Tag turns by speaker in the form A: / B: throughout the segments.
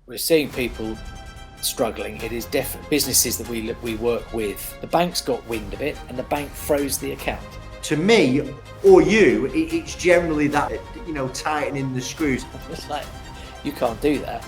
A: we're seeing people struggling. It is definitely businesses that we work with. The bank's got wind of it, and the bank froze the account.
B: To me or you, it's generally that, tightening the screws.
A: It's like, you can't do that.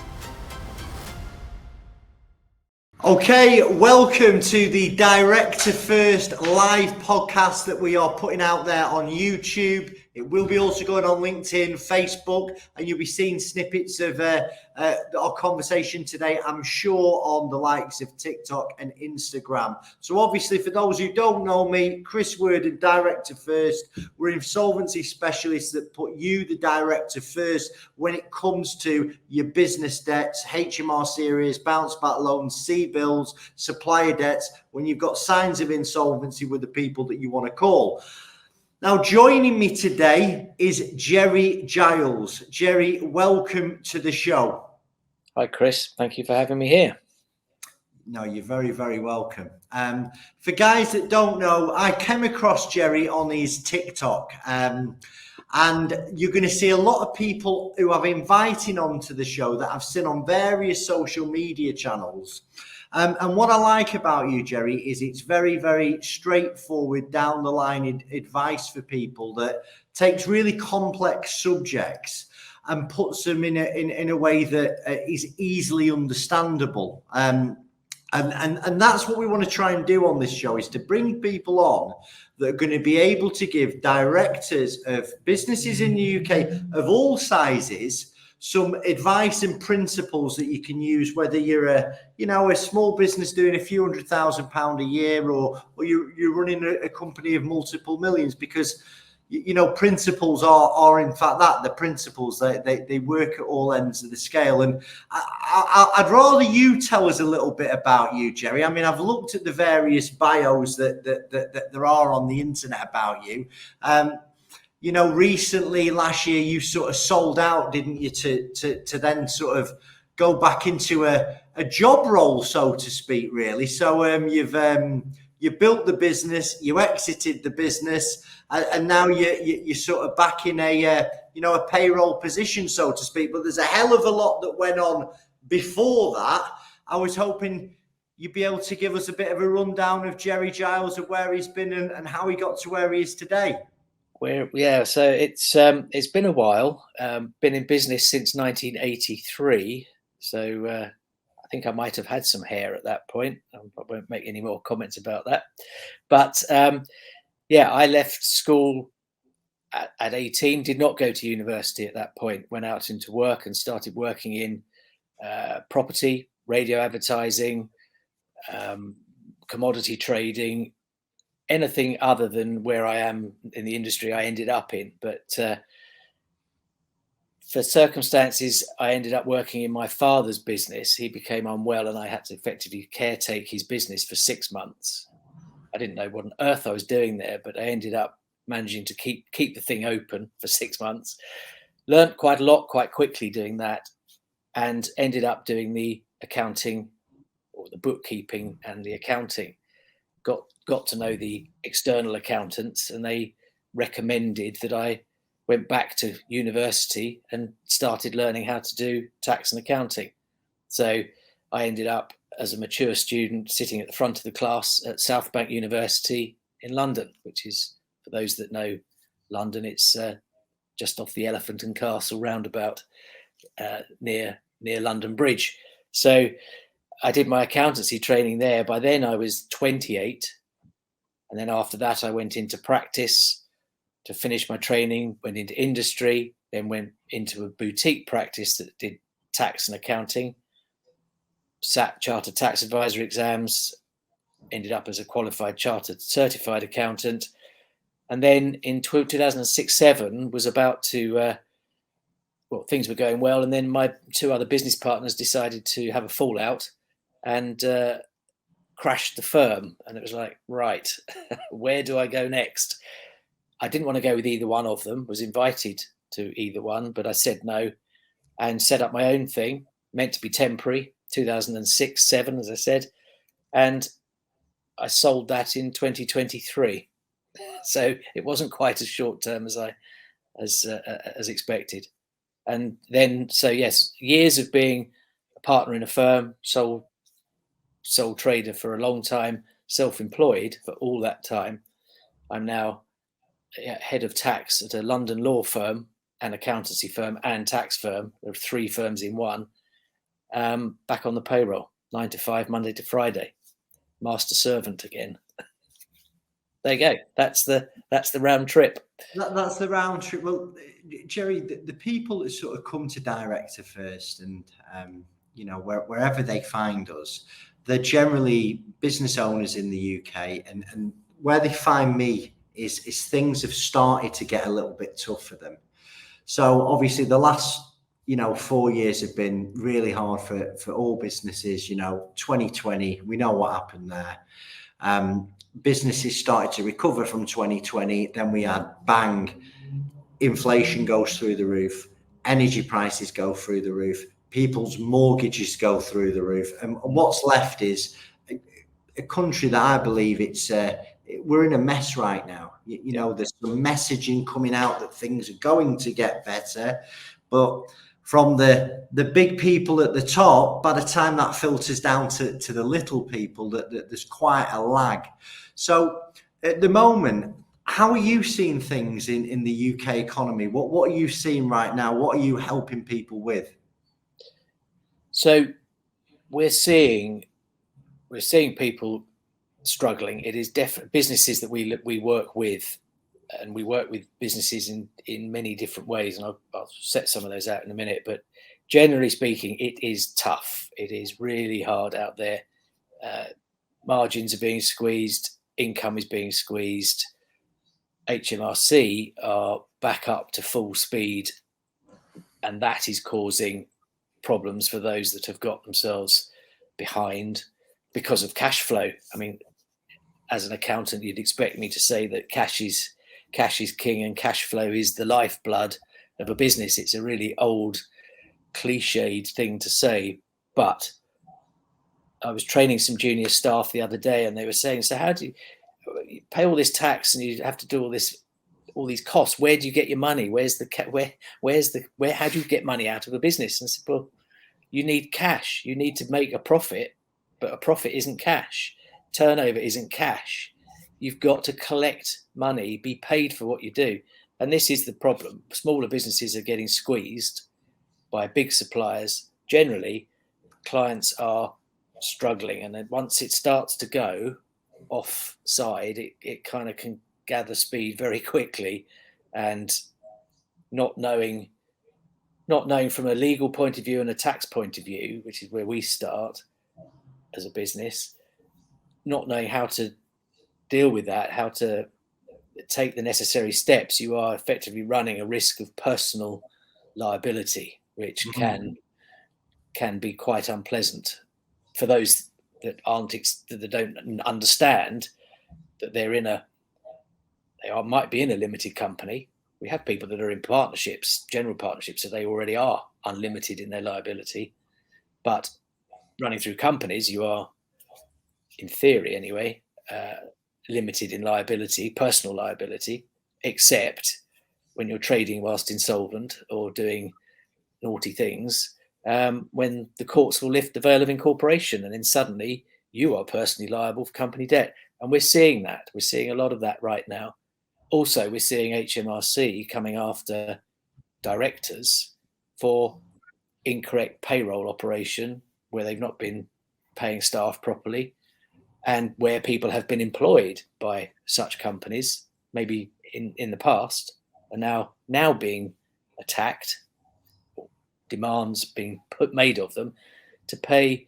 B: Okay, welcome to the Director First live podcast that we are putting out there on YouTube. It will be also going on LinkedIn, Facebook, and you'll be seeing snippets of our conversation today, I'm sure, on the likes of TikTok and Instagram. So obviously, for those who don't know me, Chris Worden, Director First, we're insolvency specialists that put you, the director, first when it comes to your business debts, HMR series, bounce back loans, C-bills, supplier debts, when you've got signs of insolvency with the people that you want to call. Now, joining me today is Jerry Giles. Jerry, welcome to the show.
A: Hi, Chris. Thank you for having me here.
B: No, you're very, very welcome. For guys that don't know, I came across Jerry on his TikTok, and you're going to see a lot of people who I've invited onto the show that I've seen on various social media channels. And what I like about you, Jerry, is it's very, very straightforward, down the line advice for people that takes really complex subjects and puts them in a way that is easily understandable. And that's what we want to try and do on this show, is to bring people on that are going to be able to give directors of businesses in the UK of all sizes some advice and principles that you can use, whether you're a small business doing a few £100,000 a year, or you're running a company of multiple millions, because principles are in fact that the principles they work at all ends of the scale. And I'd rather you tell us a little bit about you, Jerry. I mean, I've looked at the various bios that there are on the internet about you. Recently, last year, you sort of sold out, didn't you, to then sort of go back into a job role, so to speak, really. So you built the business, you exited the business, and now you're sort of back in a payroll position, so to speak. But there's a hell of a lot that went on before that. I was hoping you'd be able to give us a bit of a rundown of Jerry Giles, of where he's been and how he got to where he is today.
A: So it's been a while. Been in business since 1983. So I think I might have had some hair at that point. I won't make any more comments about that. But I left school at 18. Did not go to university at that point. Went out into work and started working in property, radio advertising, commodity trading. Anything other than where I am in the industry I ended up in. But for circumstances, I ended up working in my father's business. He became unwell and I had to effectively caretake his business for 6 months. I didn't know what on earth I was doing there, but I ended up managing to keep the thing open for 6 months. Learned quite a lot quite quickly doing that, and ended up doing the accounting, or the bookkeeping and the accounting. Got to know the external accountants, and they recommended that I went back to university and started learning how to do tax and accounting. So I ended up as a mature student sitting at the front of the class at South Bank University in London, which is, for those that know London, it's just off the Elephant and Castle roundabout near London Bridge. So I did my accountancy training there. By then I was 28. And then after that, I went into practice to finish my training, went into industry, then went into a boutique practice that did tax and accounting, sat chartered tax advisor exams, ended up as a qualified chartered certified accountant. And then in 2006-07 was about to, things were going well. And then my two other business partners decided to have a fallout and crashed the firm. And it was like, right, where do I go next? I didn't want to go with either one of them, was invited to either one, but I said no and set up my own thing, meant to be temporary, 2006-07, as I said. And I sold that in 2023. So it wasn't quite as short term as expected. And then, so yes, years of being a partner in a firm, sole trader for a long time, self-employed for all that time. I'm now head of tax at a London law firm, an accountancy firm and tax firm. There are 3 firms in one. Back on the payroll, 9 to 5, Monday to Friday, master servant again. There you go. That's the round trip.
B: That's the round trip. Well, Jerry, the people that sort of come to Director First, and wherever they find us, they're generally business owners in the UK, and where they find me is things have started to get a little bit tough for them. So obviously the last 4 years have been really hard for all businesses. 2020, we know what happened there. Businesses started to recover from 2020. Then we had bang, inflation goes through the roof, energy prices go through the roof, people's mortgages go through the roof, and what's left is a country that I believe we're in a mess right now. There's some messaging coming out that things are going to get better, but from the big people at the top, by the time that filters down to the little people, that there's quite a lag. So at the moment, how are you seeing things in the UK economy? What are you seeing right now? What are you helping people with?
A: So we're seeing people struggling. It is definitely businesses that we work with, and we work with businesses in many different ways, and I'll set some of those out in a minute. But generally speaking, it is tough. It is really hard out there. Margins are being squeezed, income is being squeezed. HMRC are back up to full speed, and that is causing problems for those that have got themselves behind because of cash flow. I mean, as an accountant, you'd expect me to say that cash is king and cash flow is the lifeblood of a business. It's a really old, cliched thing to say, but I was training some junior staff the other day, and they were saying, "So how do you pay all this tax and you have to do all these costs? Where do you get your money? Where's the where? How do you get money out of a business?" And I said, "Well, you need cash. You need to make a profit, but a profit isn't cash. Turnover isn't cash. You've got to collect money, be paid for what you do." And this is the problem. Smaller businesses are getting squeezed by big suppliers. Generally, clients are struggling. And then once it starts to go offside, it kind of can gather speed very quickly. And not knowing from a legal point of view and a tax point of view, which is where we start as a business, not knowing how to deal with that, how to take the necessary steps, you are effectively running a risk of personal liability, which can be quite unpleasant for those that don't understand that might be in a limited company. We have people that are in partnerships, general partnerships, so they already are unlimited in their liability. But running through companies, you are, in theory anyway, limited in liability, personal liability, except when you're trading whilst insolvent or doing naughty things, when the courts will lift the veil of incorporation, and then suddenly you are personally liable for company debt. And we're seeing that. We're seeing a lot of that right now. Also, we're seeing HMRC coming after directors for incorrect payroll operation, where they've not been paying staff properly, and where people have been employed by such companies, maybe in the past, are now being attacked, demands being made of them to pay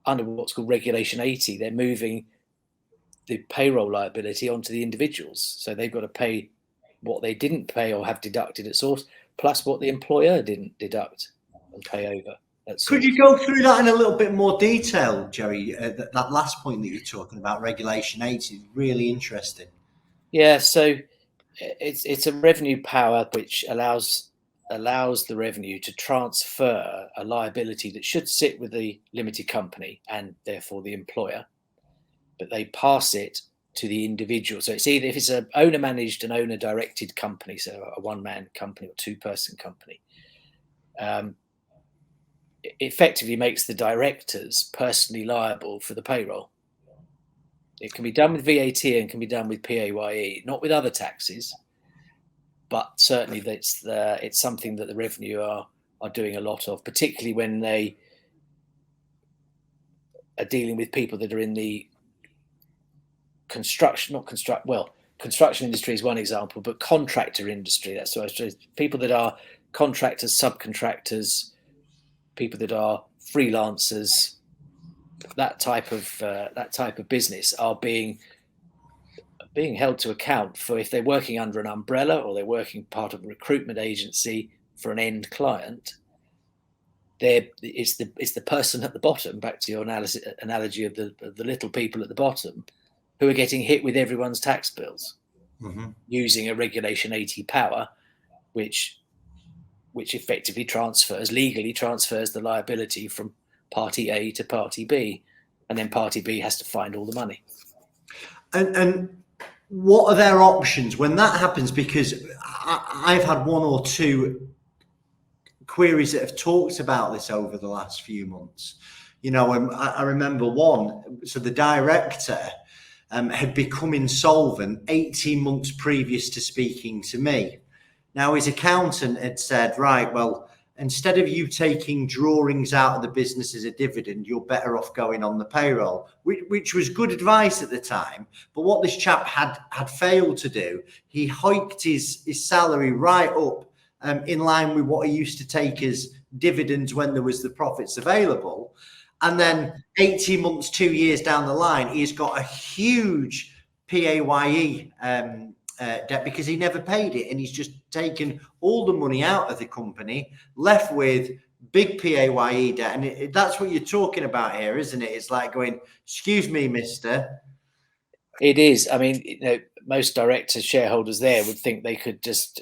A: under what's called Regulation 80. They're moving the payroll liability onto the individuals. So they've got to pay what they didn't pay or have deducted at source, plus what the employer didn't deduct and pay over.
B: Could you go through that in a little bit more detail, Jerry? That last point that you're talking about, Regulation 80, is really interesting.
A: Yeah, so it's a revenue power which allows the revenue to transfer a liability that should sit with the limited company and therefore the employer, but they pass it to the individual. So it's either, if it's an owner managed and owner directed company, so a one man company or two person company, effectively makes the directors personally liable for the payroll. It can be done with VAT and can be done with PAYE, not with other taxes, but certainly it's something that the revenue are doing a lot of, particularly when they are dealing with people that are in the construction industry is one example, but contractor industry. That's what I was people that are contractors, subcontractors, people that are freelancers, that type of business are being held to account for if they're working under an umbrella or they're working part of a recruitment agency for an end client. It's the person at the bottom. Back to your analogy of the little people at the bottom, who are getting hit with everyone's tax bills using a Regulation 80 power, which effectively legally transfers the liability from party A to party B, and then party B has to find all the money.
B: And what are their options when that happens? Because I've had one or two queries that have talked about this over the last few months. I remember one. So the director had become insolvent 18 months previous to speaking to me. Now, his accountant had said, right, well, instead of you taking drawings out of the business as a dividend, you're better off going on the payroll, which was good advice at the time. But what this chap had failed to do, he hiked his salary right up in line with what he used to take as dividends when there was the profits available. And then 18 months, 2 years down the line, he's got a huge PAYE debt because he never paid it, and he's just taken all the money out of the company, left with big PAYE debt. And that's what you're talking about here, isn't it? It's like going, excuse me, mister.
A: It is. I mean, most directors, shareholders there would think they could just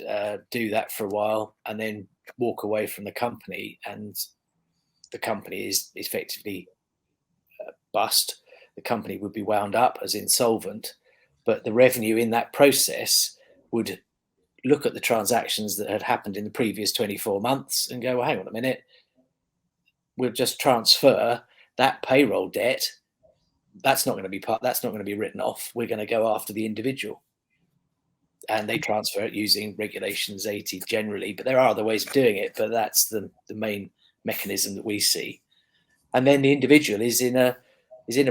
A: do that for a while and then walk away from the company, and the company is effectively bust. The company would be wound up as insolvent, but the revenue in that process would look at the transactions that had happened in the previous 24 months and go, well, hang on a minute, we'll just transfer that payroll debt. That's not going to be written off. We're going to go after the individual. And they transfer it using Regulations 80 generally, but there are other ways of doing it, but that's the main mechanism that we see. And then the individual is in a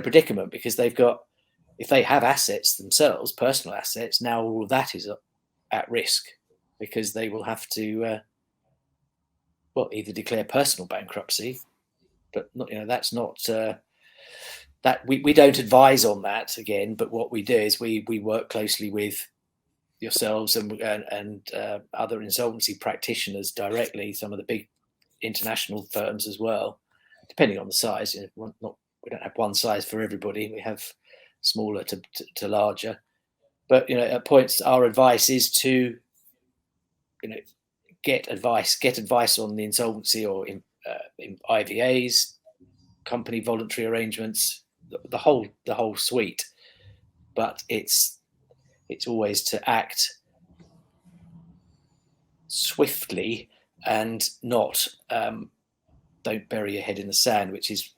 A: predicament because if they have assets themselves, personal assets, now all of that is at risk because they will have to either declare personal bankruptcy, but that's not that we don't advise on that again. But what we do is we work closely with yourselves and other insolvency practitioners directly, some of the big international firms as well, depending on the size. We don't have one size for everybody. We have smaller to larger. But at points, our advice is to get advice on the insolvency or in IVAs, company voluntary arrangements, the whole suite. But it's always to act swiftly and not don't bury your head in the sand, which is,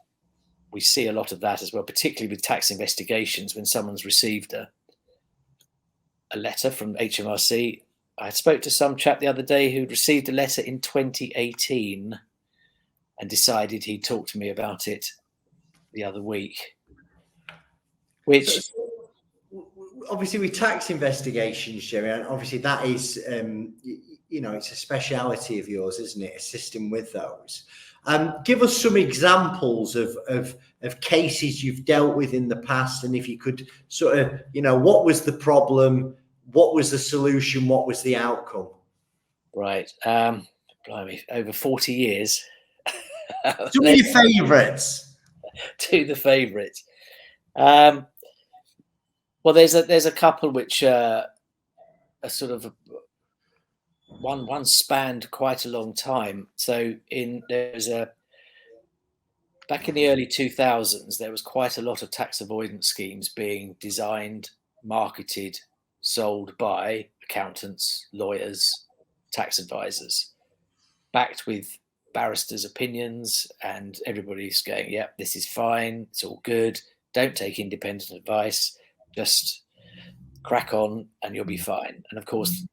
A: we see a lot of that as well, particularly with tax investigations. When someone's received a letter from HMRC, I spoke to some chap the other day who'd received a letter in 2018 and decided he'd talk to me about it the other week. Which
B: obviously with tax investigations, Jerry, and obviously that is, it's a speciality of yours, isn't it? Assisting with those. Give us some examples of cases you've dealt with in the past, and if you could sort of, what was the problem, what was the solution, what was the outcome?
A: Right. Blimey, over 40 years.
B: Some of your favourites.
A: To the favourites. Well, there's a couple which are sort of one spanned quite a long time. So back in the early 2000s, there was quite a lot of tax avoidance schemes being designed, marketed, sold by accountants, lawyers, tax advisors, backed with barristers' opinions, and everybody's going, "Yep, this is fine. It's all good. Don't take independent advice. Just crack on, and you'll be fine." And of course,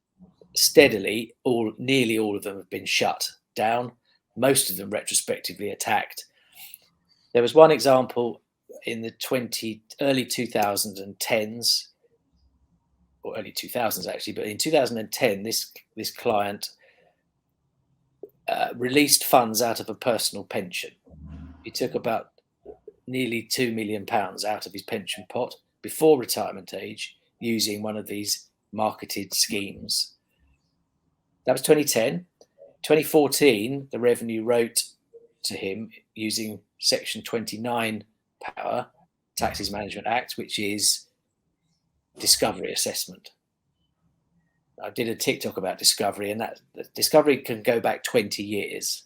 A: steadily, nearly all of them have been shut down. Most of them retrospectively attacked. There was one example in the early 2010s, or early 2000s actually, but in 2010, this client released funds out of a personal pension. He took about nearly £2 million out of his pension pot before retirement age using one of these marketed schemes. That was 2010. 2014, the Revenue wrote to him using Section 29 power, Taxes Management Act, which is discovery assessment. I did a TikTok about discovery, and that discovery can go back 20 years.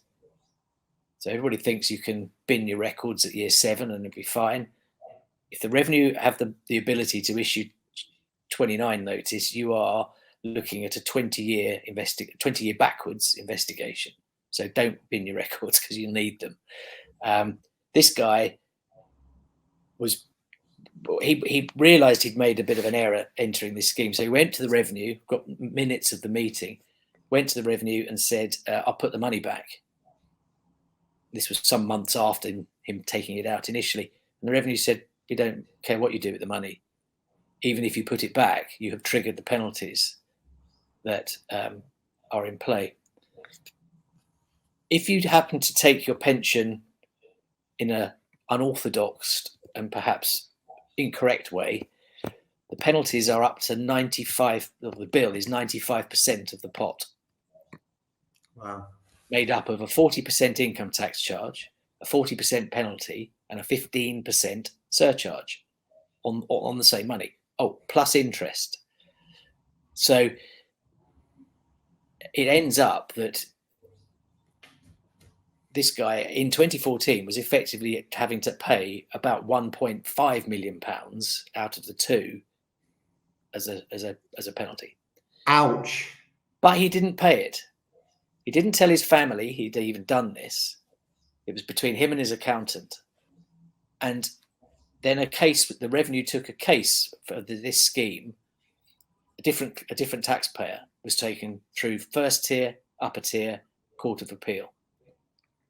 A: So everybody thinks you can bin your records at year 7 and it'll be fine. If the Revenue have the ability to issue 29 notice, you are looking at a 20-year backwards investigation. So don't bin your records because you need them. This guy he realised he'd made a bit of an error entering this scheme. So he went to the Revenue, got minutes of the meeting, went to the Revenue and said, "I'll put the money back." This was some months after him taking it out initially. And the Revenue said, "We don't care what you do with the money. Even if you put it back, you have triggered the penalties that are in play." If you happen to take your pension in an unorthodox and perhaps incorrect way, the penalties are up to 95%. The bill is 95% of the pot.
B: Wow.
A: Made up of a 40% income tax charge, a 40% penalty, and a 15% surcharge on the same money. Oh, plus interest. So it ends up that this guy in 2014 was effectively having to pay about £1.5 million out of the two as a penalty.
B: Ouch.
A: But he didn't pay it. He didn't tell his family he'd even done this. It was between him and his accountant. And then the Revenue took a case for this scheme. A different taxpayer was taken through first tier, upper tier, Court of Appeal.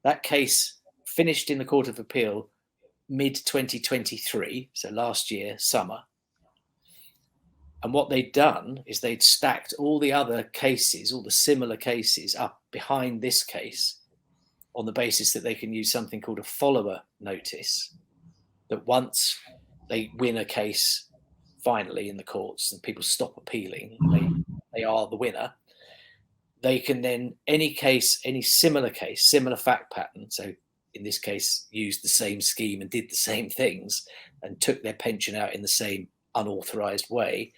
A: That case finished in the Court of Appeal mid-2023, so last year, summer. And what they'd done is they'd stacked all the other cases, all the similar cases up behind this case on the basis that they can use something called a follower notice, that once they win a case finally in the courts and people stop appealing, they are the winner, they can then, any similar case, similar fact pattern, so in this case, used the same scheme and did the same things and took their pension out in the same unauthorized way,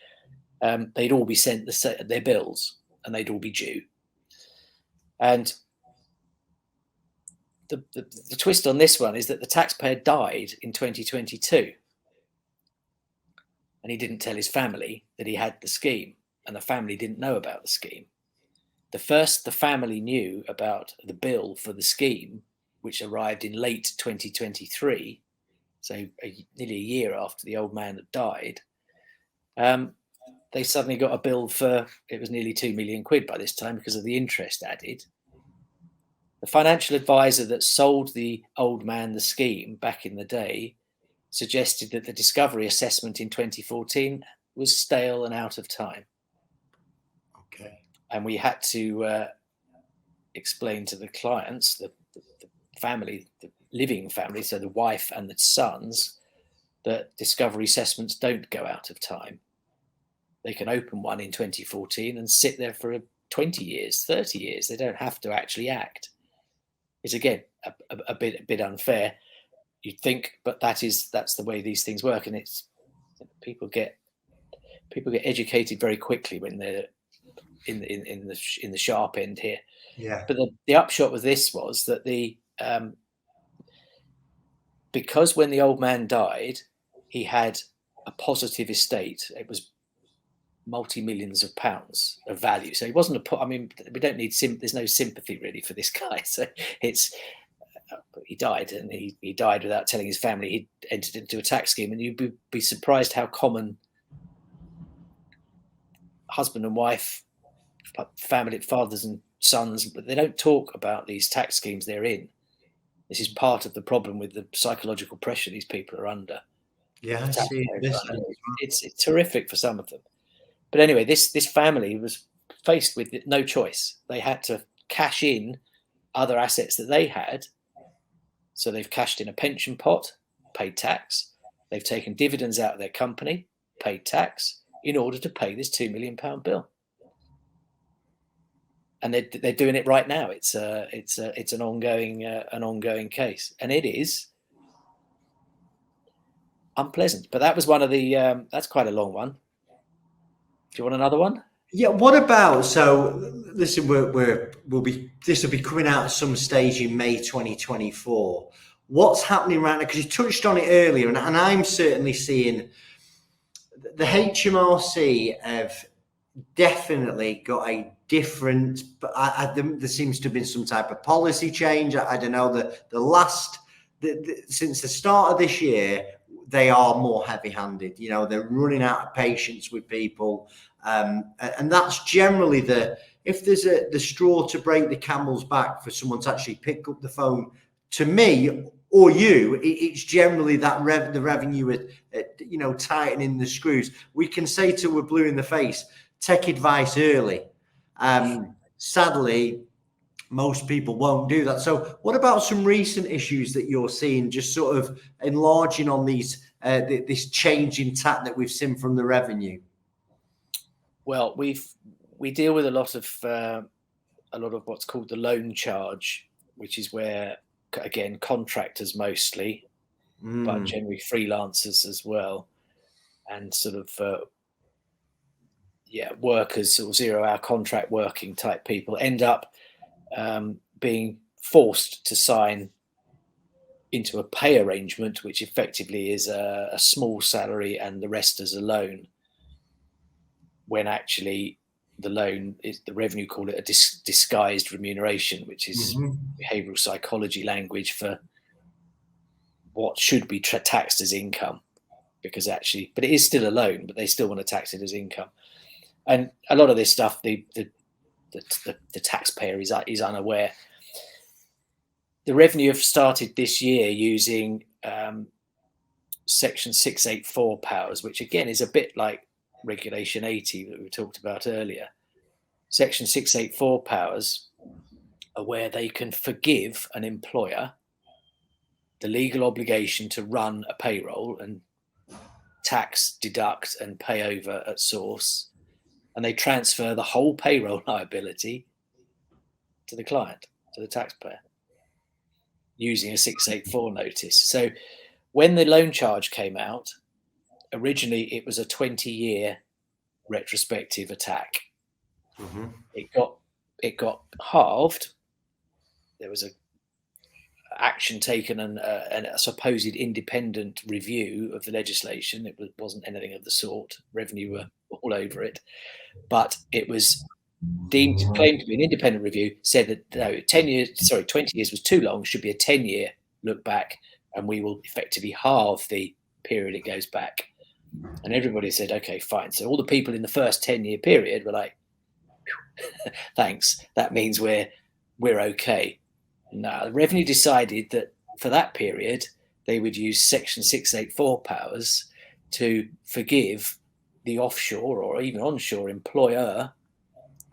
A: they'd all be sent their bills and they'd all be due. And the twist on this one is that the taxpayer died in 2022 and he didn't tell his family that he had the scheme, and the family didn't know about the scheme. The family knew about the bill for the scheme, which arrived in late 2023, so nearly a year after the old man had died. They suddenly got a bill for, it was nearly £2 million by this time because of the interest added. The financial advisor that sold the old man the scheme back in the day suggested that the discovery assessment in 2014 was stale and out of time.
B: Okay.
A: And we had to explain to the clients, the family, the living family, so the wife and the sons, that discovery assessments don't go out of time. They can open one in 2014 and sit there for 20 years, 30 years. They don't have to actually act. It's, again, a bit unfair, you'd think, but that's the way these things work. And it's people get educated very quickly when they're in the sharp end here.
B: Yeah.
A: But the upshot with this was that because when the old man died, he had a positive estate. It was multi-millions of pounds of value. So he wasn't I mean, we don't need there's no sympathy really for this guy. So it's he died, and he died without telling his family he'd entered into a tax scheme. And you'd be surprised how common husband and wife, family, fathers and sons, but they don't talk about these tax schemes they're in. This is part of the problem with the psychological pressure these people are under.
B: Yeah, I see.
A: It's terrific for some of them. But anyway, this family was faced with no choice. They had to cash in other assets that they had. So they've cashed in a pension pot, paid tax. They've taken dividends out of their company, paid tax, in order to pay this £2 million bill. And they're doing it right now. It's an ongoing case, and it is unpleasant. But that was one of the that's quite a long one. Do you want another one?
B: Yeah. What about, so listen, this will be coming out at some stage in May 2024. What's happening right now? Because you touched on it earlier, and I'm certainly seeing the HMRC have definitely got a different, but there seems to have been some type of policy change. I don't know, since the start of this year, they are more heavy-handed. You know, they're running out of patience with people, and that's generally if there's the straw to break the camel's back for someone to actually pick up the phone to me or you, it's generally that the revenue at tightening the screws. We can say till we're blue in the face, take advice early. Sadly, most people won't do that. So what about some recent issues that you're seeing, just sort of enlarging on these this change in tack that we've seen from the revenue?
A: Well, we deal with a lot of what's called the loan charge, which is where, again, contractors mostly, but generally freelancers as well, and sort of workers or 0-hour contract working type people end up being forced to sign into a pay arrangement, which effectively is a small salary and the rest as a loan, when actually the loan is, the revenue call it a disguised remuneration, which is behavioral psychology language for what should be taxed as income, because actually, but it is still a loan, but they still want to tax it as income. And a lot of this stuff, the taxpayer is unaware. The revenue have started this year using Section 684 powers, which again is a bit like Regulation 80 that we talked about earlier. Section 684 powers are where they can forgive an employer the legal obligation to run a payroll and tax, deduct, and pay over at source, and they transfer the whole payroll liability to the client, to the taxpayer, using a 684 notice. So when the loan charge came out, originally it was a 20-year retrospective attack. It got halved. There was a action taken and a supposed independent review of the legislation. It wasn't anything of the sort. Revenue were all over it, but it was claimed to be an independent review. Said that no, 20 years was too long. Should be a 10-year look back, and we will effectively halve the period it goes back. And everybody said, okay, fine. So all the people in the first 10-year period were like, thanks. That means we're okay. Now, the revenue decided that for that period, they would use Section 684 powers to forgive the offshore or even onshore employer,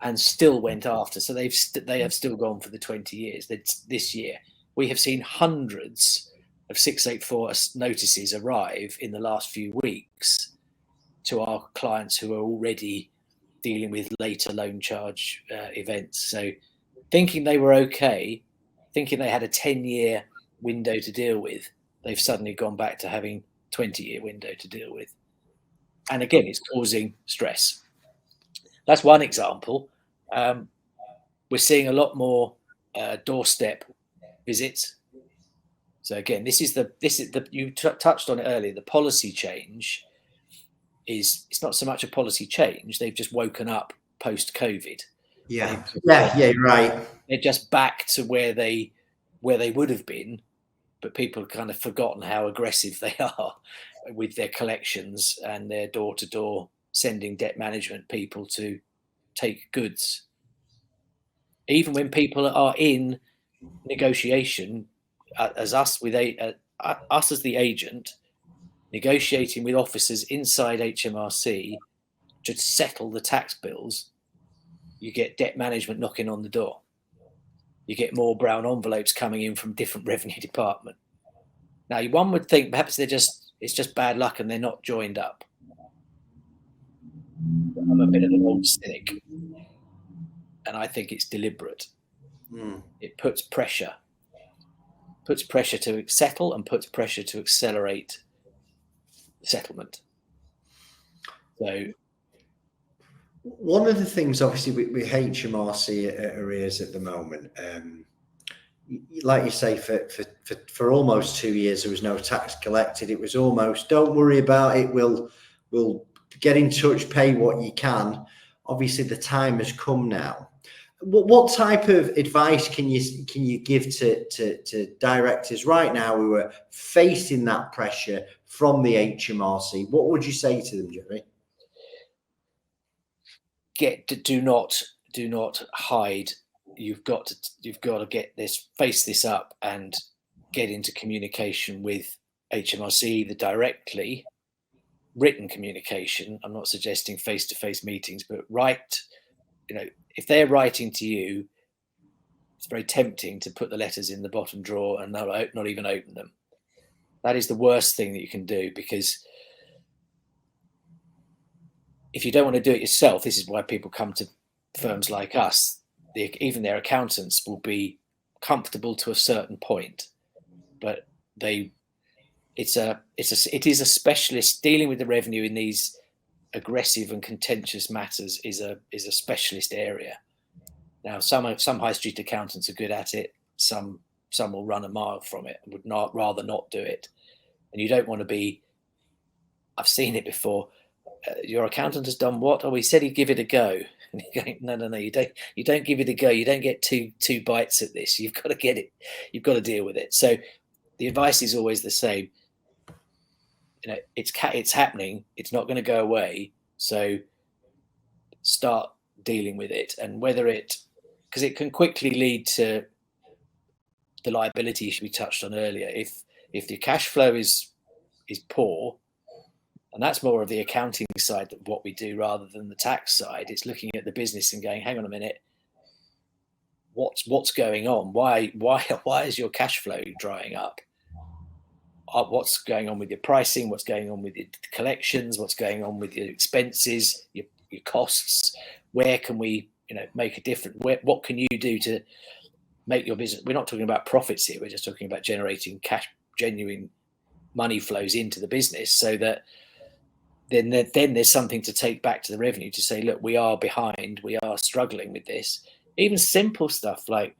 A: and still went after. So they have still gone for the 20 years. This year, we have seen hundreds of 684 notices arrive in the last few weeks to our clients who are already dealing with later loan charge events. So thinking they were okay, thinking they had a 10-year window to deal with, they've suddenly gone back to having 20-year window to deal with. And again, it's causing stress. That's one example. We're seeing a lot more doorstep visits. So again, this is the you touched on it earlier. The policy change is it's not so much a policy change. They've just woken up post-COVID.
B: Yeah, yeah, yeah, right.
A: They're just back to where they would have been, but people have kind of forgotten how aggressive they are with their collections and their door-to-door sending debt management people to take goods. Even when people are in negotiation, as us with us as the agent, negotiating with officers inside HMRC to settle the tax bills, you get debt management knocking on the door. You get more brown envelopes coming in from different revenue department. Now, one would think perhaps it's just bad luck and they're not joined up. I'm a bit of an old cynic, and I think it's deliberate. It puts pressure to settle and puts pressure to accelerate settlement. So
B: one of the things, obviously, with HMRC arrears at the moment, like you say, for almost 2 years there was no tax collected. It was almost, don't worry about it. We'll get in touch, pay what you can. Obviously, the time has come now. What type of advice can you give to directors right now who are facing that pressure from the HMRC? What would you say to them, Jerry?
A: Do not hide. You've got to face this up and get into communication with HMRC, either directly, written communication. I'm not suggesting face-to-face meetings, but if they're writing to you, it's very tempting to put the letters in the bottom drawer and not even open them. That is the worst thing that you can do, because if you don't want to do it yourself, this is why people come to firms like us. Even their accountants will be comfortable to a certain point, but it is a specialist. Dealing with the revenue in these aggressive and contentious matters is a specialist area. Now, some high street accountants are good at it. Some will run a mile from it and would rather not do it. And you don't want to be. I've seen it before. Your accountant has done what? Oh, he said he'd give it a go. And you're going, no, you don't give it a go. You don't get two bites at this. You've got to get it. You've got to deal with it. So the advice is always the same. It's happening. It's not going to go away. So start dealing with it, and because it can quickly lead to the liability issue we touched on earlier. If the cash flow is poor, and that's more of the accounting side of what we do rather than the tax side. It's looking at the business and going, hang on a minute, what's going on? Why is your cash flow drying up? What's going on with your pricing? What's going on with your collections? What's going on with your expenses, your costs? Where can we make a difference? What can you do to make your business? We're not talking about profits here. We're just talking about generating cash, genuine money flows into the business, so that then there's something to take back to the revenue to say, look, we are behind, we are struggling with this. Even simple stuff like,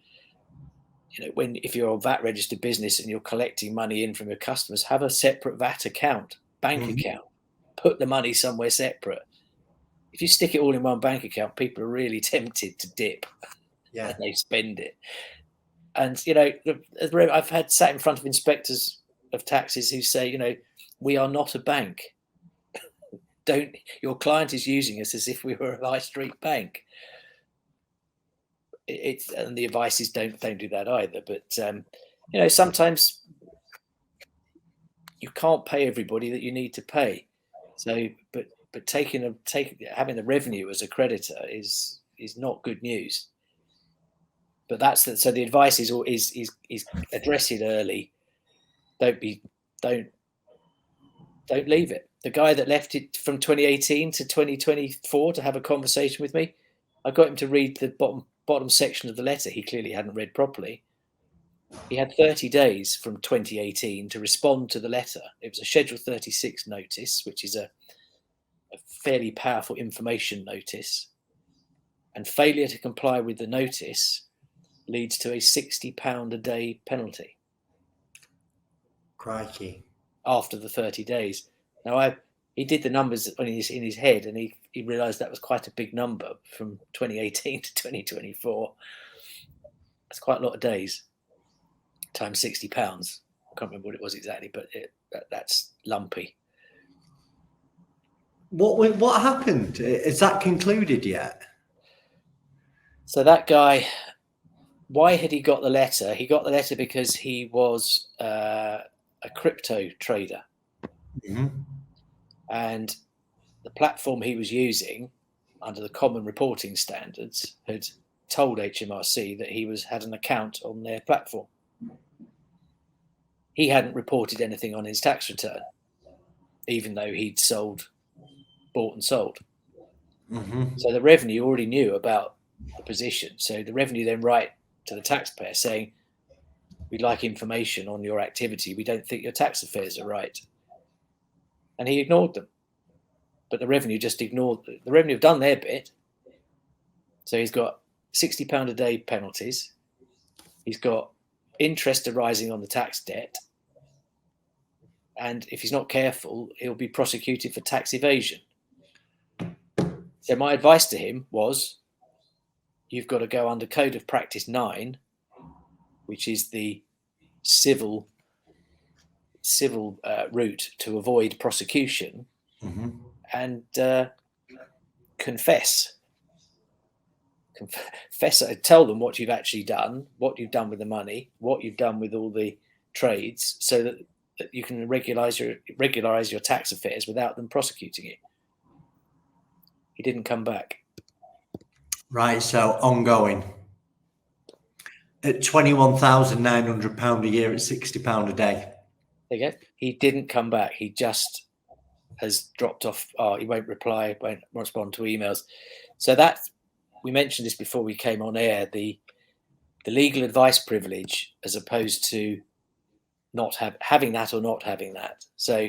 A: if you're a VAT registered business and you're collecting money in from your customers, have a separate VAT account, bank account, put the money somewhere separate. If you stick it all in one bank account, people are really tempted to dip and they spend it. And, I've had sat in front of inspectors of taxes who say, we are not a bank. Your client is using us as if we were a high street bank. And the advice is don't do that either. But sometimes you can't pay everybody that you need to pay. So, but having the revenue as a creditor is not good news. But so the advice is address it early. Don't leave it. The guy that left it from 2018 to 2024 to have a conversation with me, I got him to read the bottom section of the letter. He clearly hadn't read properly. He had 30 days from 2018 to respond to the letter. It was a Schedule 36 notice, which is a fairly powerful information notice. And failure to comply with the notice leads to a £60 a day penalty.
B: Crikey.
A: After the 30 days. Now, he did the numbers in his head, and he realised that was quite a big number from 2018 to 2024. That's quite a lot of days times £60. I can't remember what it was exactly, but that's lumpy.
B: What happened? Is that concluded yet?
A: So that guy, why had he got the letter? He got the letter because he was a crypto trader.
B: Mm-hmm.
A: And the platform he was using under the common reporting standards had told HMRC that he had an account on their platform. He hadn't reported anything on his tax return, even though he'd bought and sold.
B: Mm-hmm.
A: So the revenue already knew about the position. So the revenue then write to the taxpayer saying, we'd like information on your activity. We don't think your tax affairs are right. And he ignored them. But the revenue just ignored them. The revenue have done their bit. So he's got £60 a day penalties. He's got interest arising on the tax debt. And if he's not careful, he'll be prosecuted for tax evasion. So my advice to him was, you've got to go under Code of Practice 9, which is the civil route to avoid prosecution,
B: Mm-hmm.
A: and confess. Tell them what you've actually done, what you've done with the money, what you've done with all the trades, so that you can regularize your tax affairs without them prosecuting you. He didn't come back.
B: Right, so ongoing. At £21,900 a year at £60 a day.
A: There you go. He didn't come back. He just has dropped off. Oh, he won't reply, won't respond to emails. So that, we mentioned this before we came on air, the legal advice privilege, as opposed to not having that or not having that. So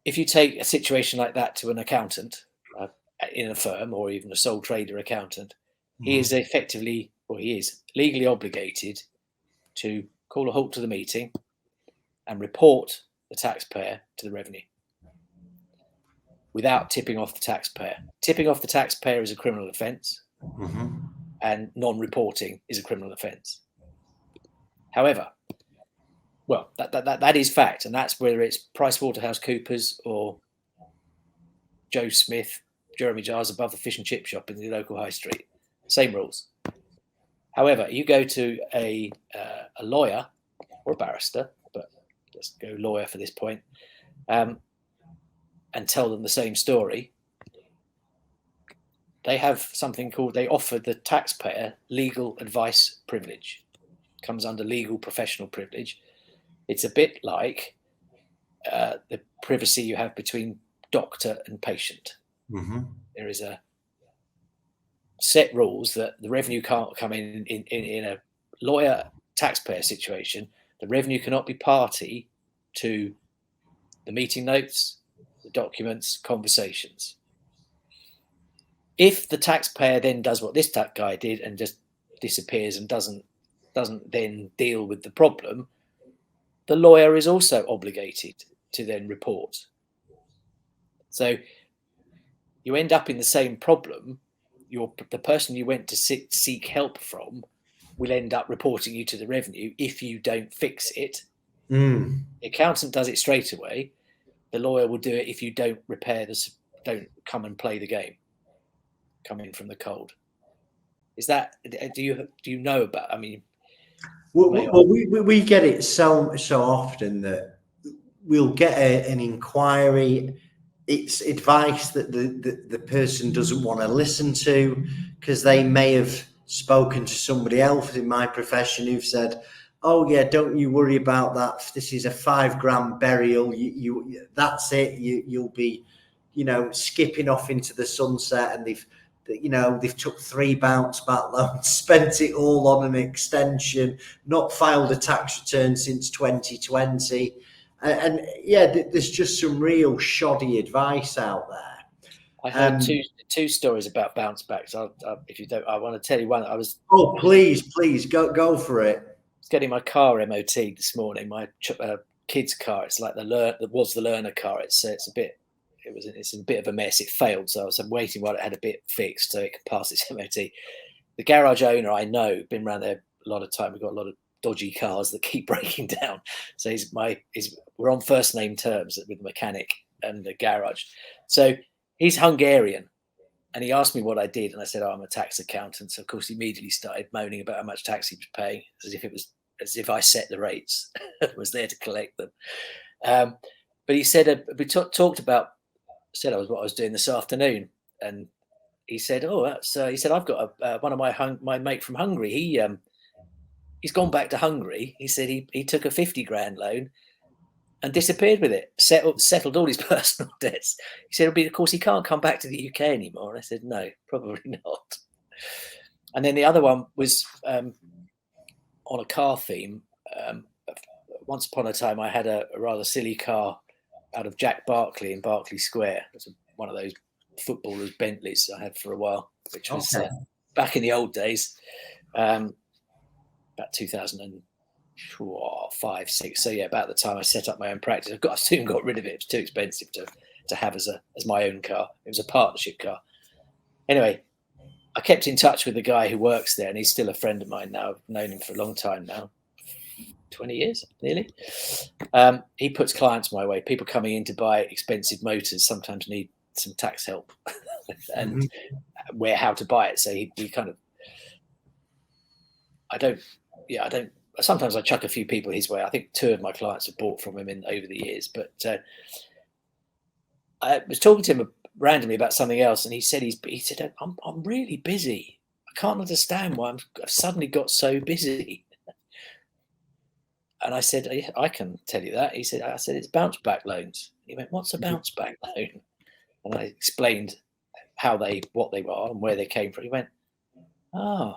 A: if you take a situation like that to an accountant in a firm, or even a sole trader accountant, he is effectively, or he is legally obligated to call a halt to the meeting and report the taxpayer to the revenue without tipping off the taxpayer. Tipping off the taxpayer is a criminal offence, and non-reporting is a criminal offence. However, well, that is fact, and that's whether it's PricewaterhouseCoopers or Joe Smith, Jeremy Jars above the fish and chip shop in the local high street. Same rules. However, you go to a lawyer or a barrister, but let's go lawyer for this point, and tell them the same story. They have something called, they offer the taxpayer legal advice privilege. Comes under legal professional privilege. It's a bit like the privacy you have between doctor and patient. There is a set rules that the revenue can't come in a lawyer taxpayer situation. The revenue cannot be party to the meeting notes, the documents, conversations. If the taxpayer then does what this guy did and just disappears and doesn't then deal with the problem, the lawyer is also obligated to then report. So you end up in the same problem. The person you went to seek help from will end up reporting you to the revenue if you don't fix it. The accountant does it straight away. The lawyer will do it if you don't don't come and play the game. Come in from the cold. Is that, do you know about? I mean,
B: well, we get it so often that we'll get an inquiry. It's advice that the person doesn't want to listen to, because they may have spoken to somebody else in my profession who've said, "Oh yeah, don't you worry about that. This is a £5 burial. You that's it. You'll be, skipping off into the sunset." And they've took 3 bounce back loans, spent it all on an extension, not filed a tax return since 2020. And yeah, there's just some real shoddy advice out there.
A: I heard two stories about bounce backs. If you don't, I want to tell you one.
B: Oh, please, go for it.
A: I was getting my car MOT this morning. My kid's car. It's like the learner car. It's a bit. It's in a bit of a mess. It failed, so I was waiting while it had a bit fixed so it could pass its MOT. The garage owner I know, been around there a lot of time. We've got a lot of dodgy cars that keep breaking down. So we're on first name terms with the mechanic and the garage. So he's Hungarian, and he asked me what I did, and I said, "Oh, I'm a tax accountant." So of course, he immediately started moaning about how much tax he was paying, as if I set the rates, was there to collect them. But he said we talked about. Said I was what I was doing this afternoon, and he said, "Oh, that's." He said, "I've got one of my mate from Hungary. He's gone back to Hungary." He said he took a 50 grand loan and disappeared with it. Settled all his personal debts. He said, "Of course, he can't come back to the UK anymore." And I said, "No, probably not." And then the other one was on a car theme. Once upon a time, I had a rather silly car out of Jack Barkley in Berkeley Square. It was one of those footballers' Bentleys I had for a while, which was back in the old days, about 2005, 6. So yeah, about the time I set up my own practice. I soon got rid of it. It was too expensive to have as my own car. It was a partnership car. Anyway, I kept in touch with the guy who works there, and he's still a friend of mine now. I've known him for a long time now. 20 years nearly. He puts clients my way. People coming in to buy expensive motors sometimes need some tax help and how to buy it. So we kind of, sometimes I chuck a few people his way. I think 2 of my clients have bought from him over the years, but I was talking to him randomly about something else, and he said, I'm really busy. I can't understand why I've suddenly got so busy. And I said, "I can tell you that." I said, "It's bounce back loans." He went, "What's a bounce back loan?" And I explained what they were and where they came from. He went, "Oh,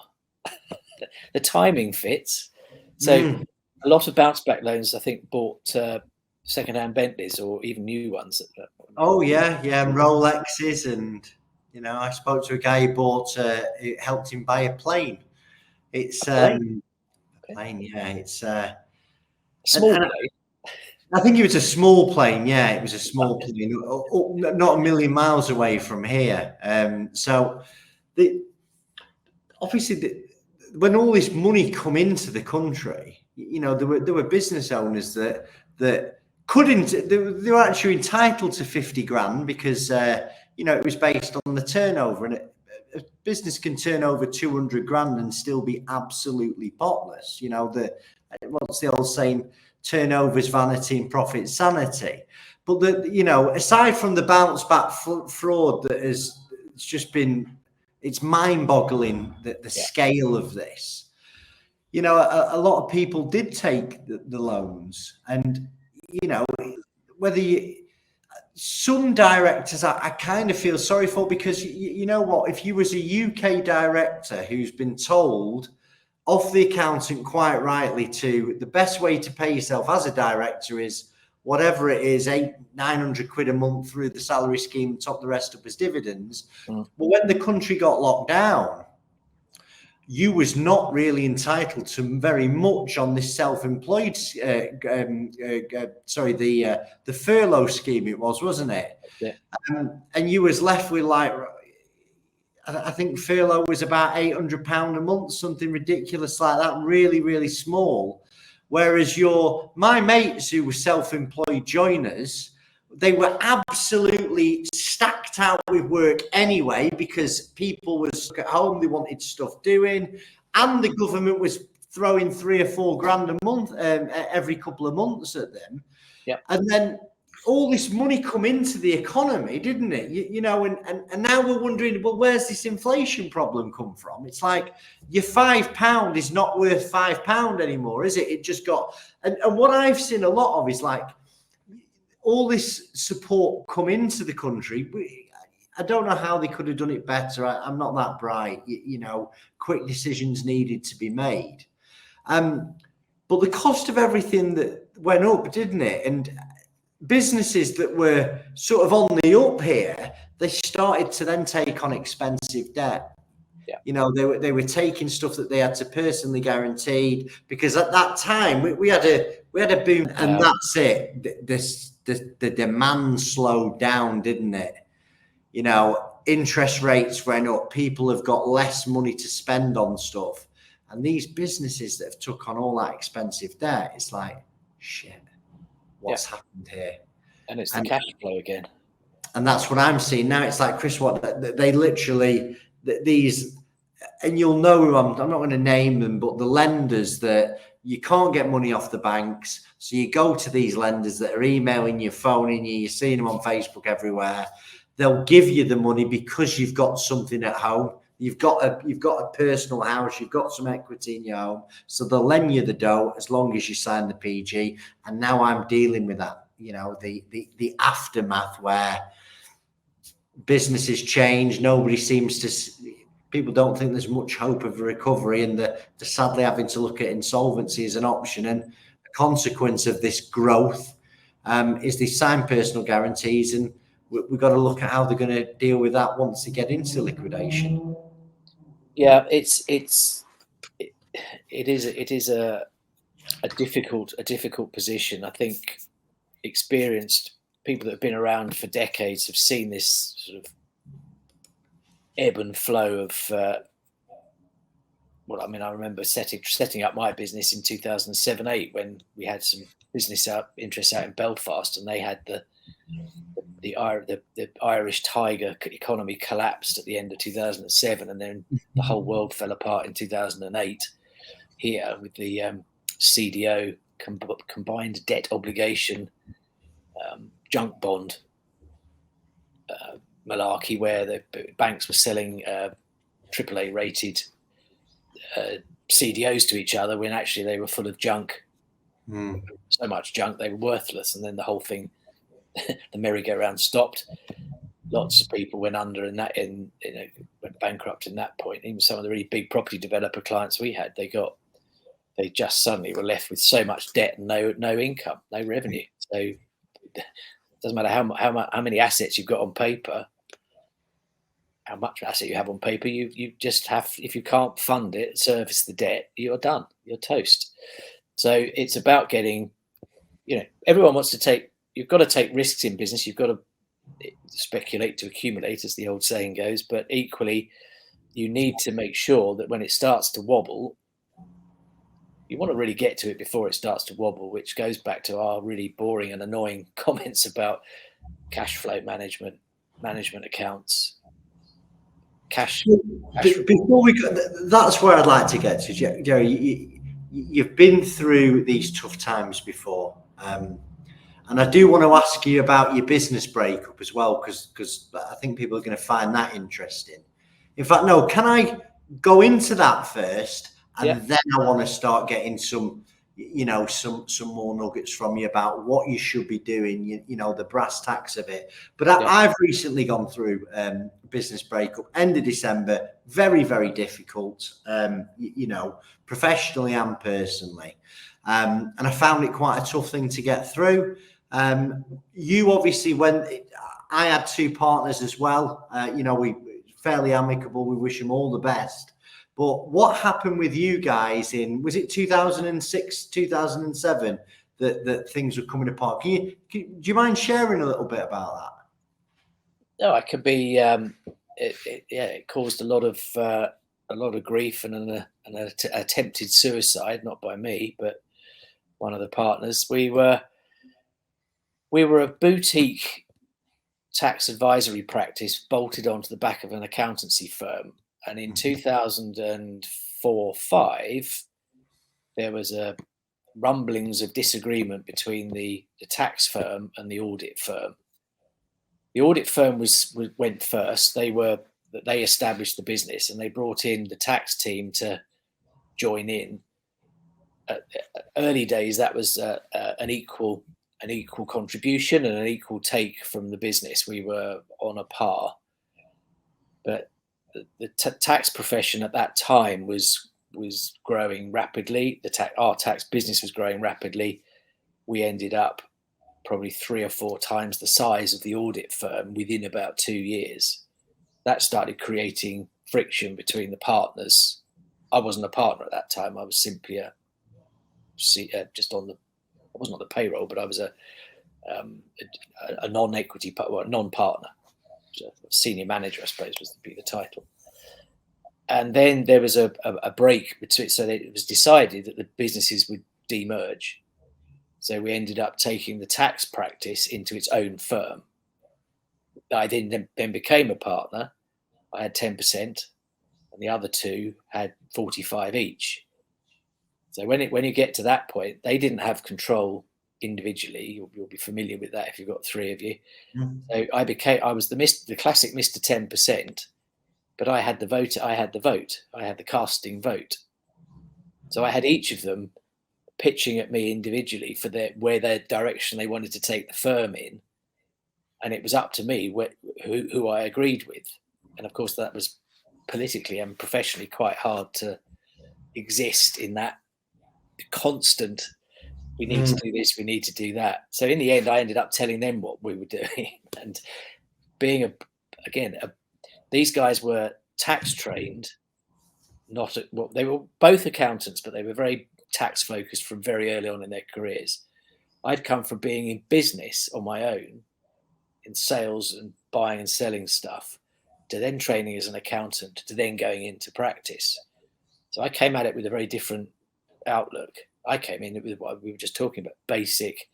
A: the timing fits." So a lot of bounce back loans, I think, bought second-hand Bentleys or even new ones.
B: Oh yeah, Rolexes, and I spoke to a guy who it helped him buy a plane. It's plane, yeah. It's
A: small plane.
B: I think it was a small plane. Yeah, it was a small plane, not a million miles away from here. So, obviously, when all this money come into the country, there were business owners that couldn't. They were actually entitled to 50 grand because it was based on the turnover, and a business can turn over 200 grand and still be absolutely potless. What's the old saying? Turnover's vanity and profit sanity. But aside from the bounce back fraud that it's mind-boggling the scale of this. A lot of people did take the loans, and some directors I kind of feel sorry for, because you know what, if you was a UK director who's been told off the accountant quite rightly the best way to pay yourself as a director is whatever it is, 900 quid a month through the salary scheme, top the rest up as dividends. But when the country got locked down, you was not really entitled to very much on this self-employed, the furlough scheme it was, wasn't it?
A: Yeah.
B: And you was left with I think furlough was about £800 a month, something ridiculous like that, really, really small. Whereas my mates who were self-employed joiners, they were absolutely stacked out with work anyway, because people were stuck at home, they wanted stuff doing, and the government was throwing 3 or 4 grand a month every couple of months at them.
A: Yeah.
B: And then all this money come into the economy, didn't it? And now we're wondering, well, where's this inflation problem come from? It's like your £5 is not worth £5 anymore, is it? It just got, and what I've seen a lot of is all this support come into the country. I don't know how they could have done it better. I'm not that bright. Quick decisions needed to be made. But the cost of everything that went up, didn't it? And businesses that were sort of on the up here, they started to then take on expensive debt.
A: Yeah.
B: They were taking stuff that they had to personally guarantee, because at that time we had a boom, and that's it. The demand slowed down, didn't it? Interest rates went up. People have got less money to spend on stuff, and these businesses that have took on all that expensive debt, it's like, shit, what's happened here?
A: And it's the cash flow again.
B: And that's what I'm seeing now. It's like, Chris, what they literally, these, and you'll know who I'm not going to name them, but the lenders that you can't get money off the banks. So you go to these lenders that are emailing you, phoning you, you're seeing them on Facebook everywhere. They'll give you the money because you've got something at home. You've got a personal house. You've got some equity in your home. So they'll lend you the dough as long as you sign the PG. And now I'm dealing with that, the aftermath where businesses change. Nobody seems to. People don't think there's much hope of a recovery, and they're sadly having to look at insolvency as an option. And a consequence of this growth is they sign personal guarantees, and we've got to look at how they're going to deal with that once they get into liquidation.
A: Yeah, it is a difficult position. I think experienced people that have been around for decades have seen this sort of ebb and flow of. I remember setting up my business in 2007-8 when we had some business interests out in Belfast, and they had the Irish tiger economy collapsed at the end of 2007, and then the whole world fell apart in 2008 here with the CDO, combined debt obligation, junk bond malarkey, where the banks were selling AAA rated CDOs to each other when actually they were full of junk. So much junk they were worthless, and then the whole thing, the merry-go-round stopped. Lots of people went under went bankrupt in that point. Even some of the really big property developer clients we had, they just suddenly were left with so much debt and no income, no revenue. So it doesn't matter how many assets you've got on paper, how much asset you have on paper, you just have, if you can't fund it, service the debt, you're done, you're toast. So it's about getting, everyone wants to you've got to take risks in business. You've got to speculate to accumulate, as the old saying goes, but equally you need to make sure that when it starts to wobble, you want to really get to it before it starts to wobble, which goes back to our really boring and annoying comments about cash flow management accounts, cash.
B: Before we go, that's where I'd like to get to, Jerry. You've been through these tough times before, and I do want to ask you about your business breakup as well, because I think people are going to find that interesting. In fact, no, can I go into that first, and then I want to start getting some more nuggets from you about what you should be doing, the brass tacks of it. But I've recently gone through business breakup, end of December, very, very difficult, professionally and personally. And I found it quite a tough thing to get through. You obviously, I had two partners as well, we fairly amicable. We wish them all the best. But what happened with you guys was it 2006, 2007 that things were coming apart? Do you mind sharing a little bit about that?
A: No, I could be. It caused a lot of grief and an attempted suicide, not by me, but one of the partners. We were a boutique tax advisory practice bolted onto the back of an accountancy firm. And in 2004-5, there was a rumblings of disagreement between the tax firm and the audit firm. The audit firm went first. They established the business, and they brought in the tax team to join in. Early days, that was an equal contribution and an equal take from the business. We were on a par, but the tax profession at that time was growing rapidly. Our tax business was growing rapidly. We ended up probably 3 or 4 times the size of the audit firm within about 2 years. That started creating friction between the partners. I wasn't a partner at that time. I was simply just on the. I wasn't on the payroll, but I was a non-equity, well, non-partner, senior manager, I suppose, was to be the title. And then there was a break between, so that it was decided that the businesses would demerge. So we ended up taking the tax practice into its own firm. I then became a partner. I had 10%, and the other two had 45 each. So when you get to that point, they didn't have control individually. You'll be familiar with that if you've got three of you.
B: Mm.
A: So I was the classic Mr. 10%, but I had the vote. I had the casting vote. So I had each of them pitching at me individually for their direction they wanted to take the firm in, and it was up to me who I agreed with. And of course, that was politically and professionally quite hard to exist in that constant. We need to do this. We need to do that. So in the end, I ended up telling them what we were doing, and being these guys were tax trained. They were both accountants, but they were very tax focused from very early on in their careers. I'd come from being in business on my own, in sales and buying and selling stuff, to then training as an accountant, to then going into practice. So I came at it with a very different outlook. I came in with what we were just talking about: basic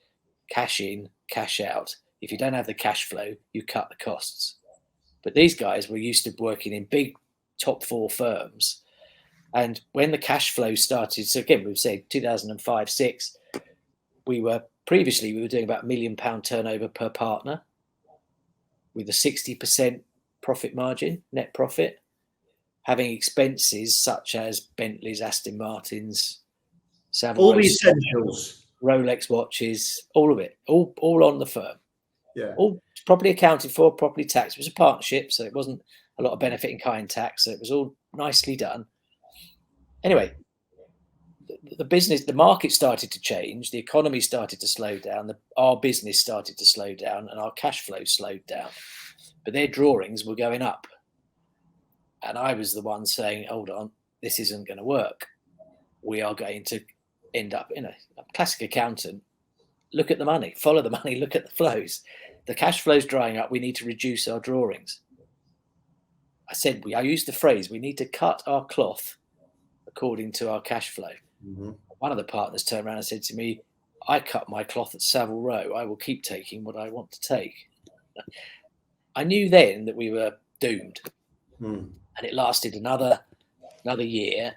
A: cash in, cash out. If you don't have the cash flow, you cut the costs. But these guys were used to working in big top four firms. And when the cash flow started, so again, we've said 2005, 6, we were doing about £1 million turnover per partner with a 60% profit margin, net profit, having expenses such as Bentleys, Aston Martins, Savile
B: All the
A: Row,
B: essentials.
A: Rolex watches, all of it, all on the firm.
B: Yeah.
A: All properly accounted for, properly taxed. It was a partnership, so it wasn't a lot of benefit in kind tax. So it was all nicely done. Anyway, the market started to change, the economy started to slow down, our business started to slow down, and our cash flow slowed down. But their drawings were going up. And I was the one saying, hold on, this isn't going to work. We are going to end up, a classic accountant. Look at the money, follow the money, look at the flows. The cash flow's drying up. We need to reduce our drawings. I used the phrase, we need to cut our cloth according to our cash flow. Mm-hmm. One of the partners turned around and said to me, I cut my cloth at Savile Row. I will keep taking what I want to take. I knew then that we were doomed. And it lasted another year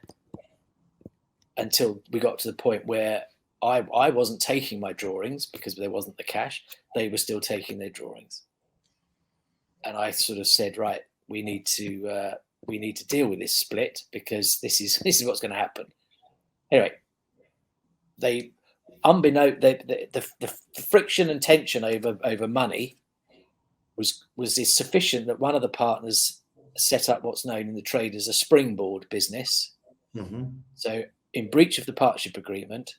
A: until we got to the point where I wasn't taking my drawings because there wasn't the cash. They were still taking their drawings. And I sort of said, right, we need to deal with this split because this is what's going to happen. Anyway, the friction and tension over money was sufficient that one of the partners set up what's known in the trade as a springboard business. Mm-hmm. So in breach of the partnership agreement,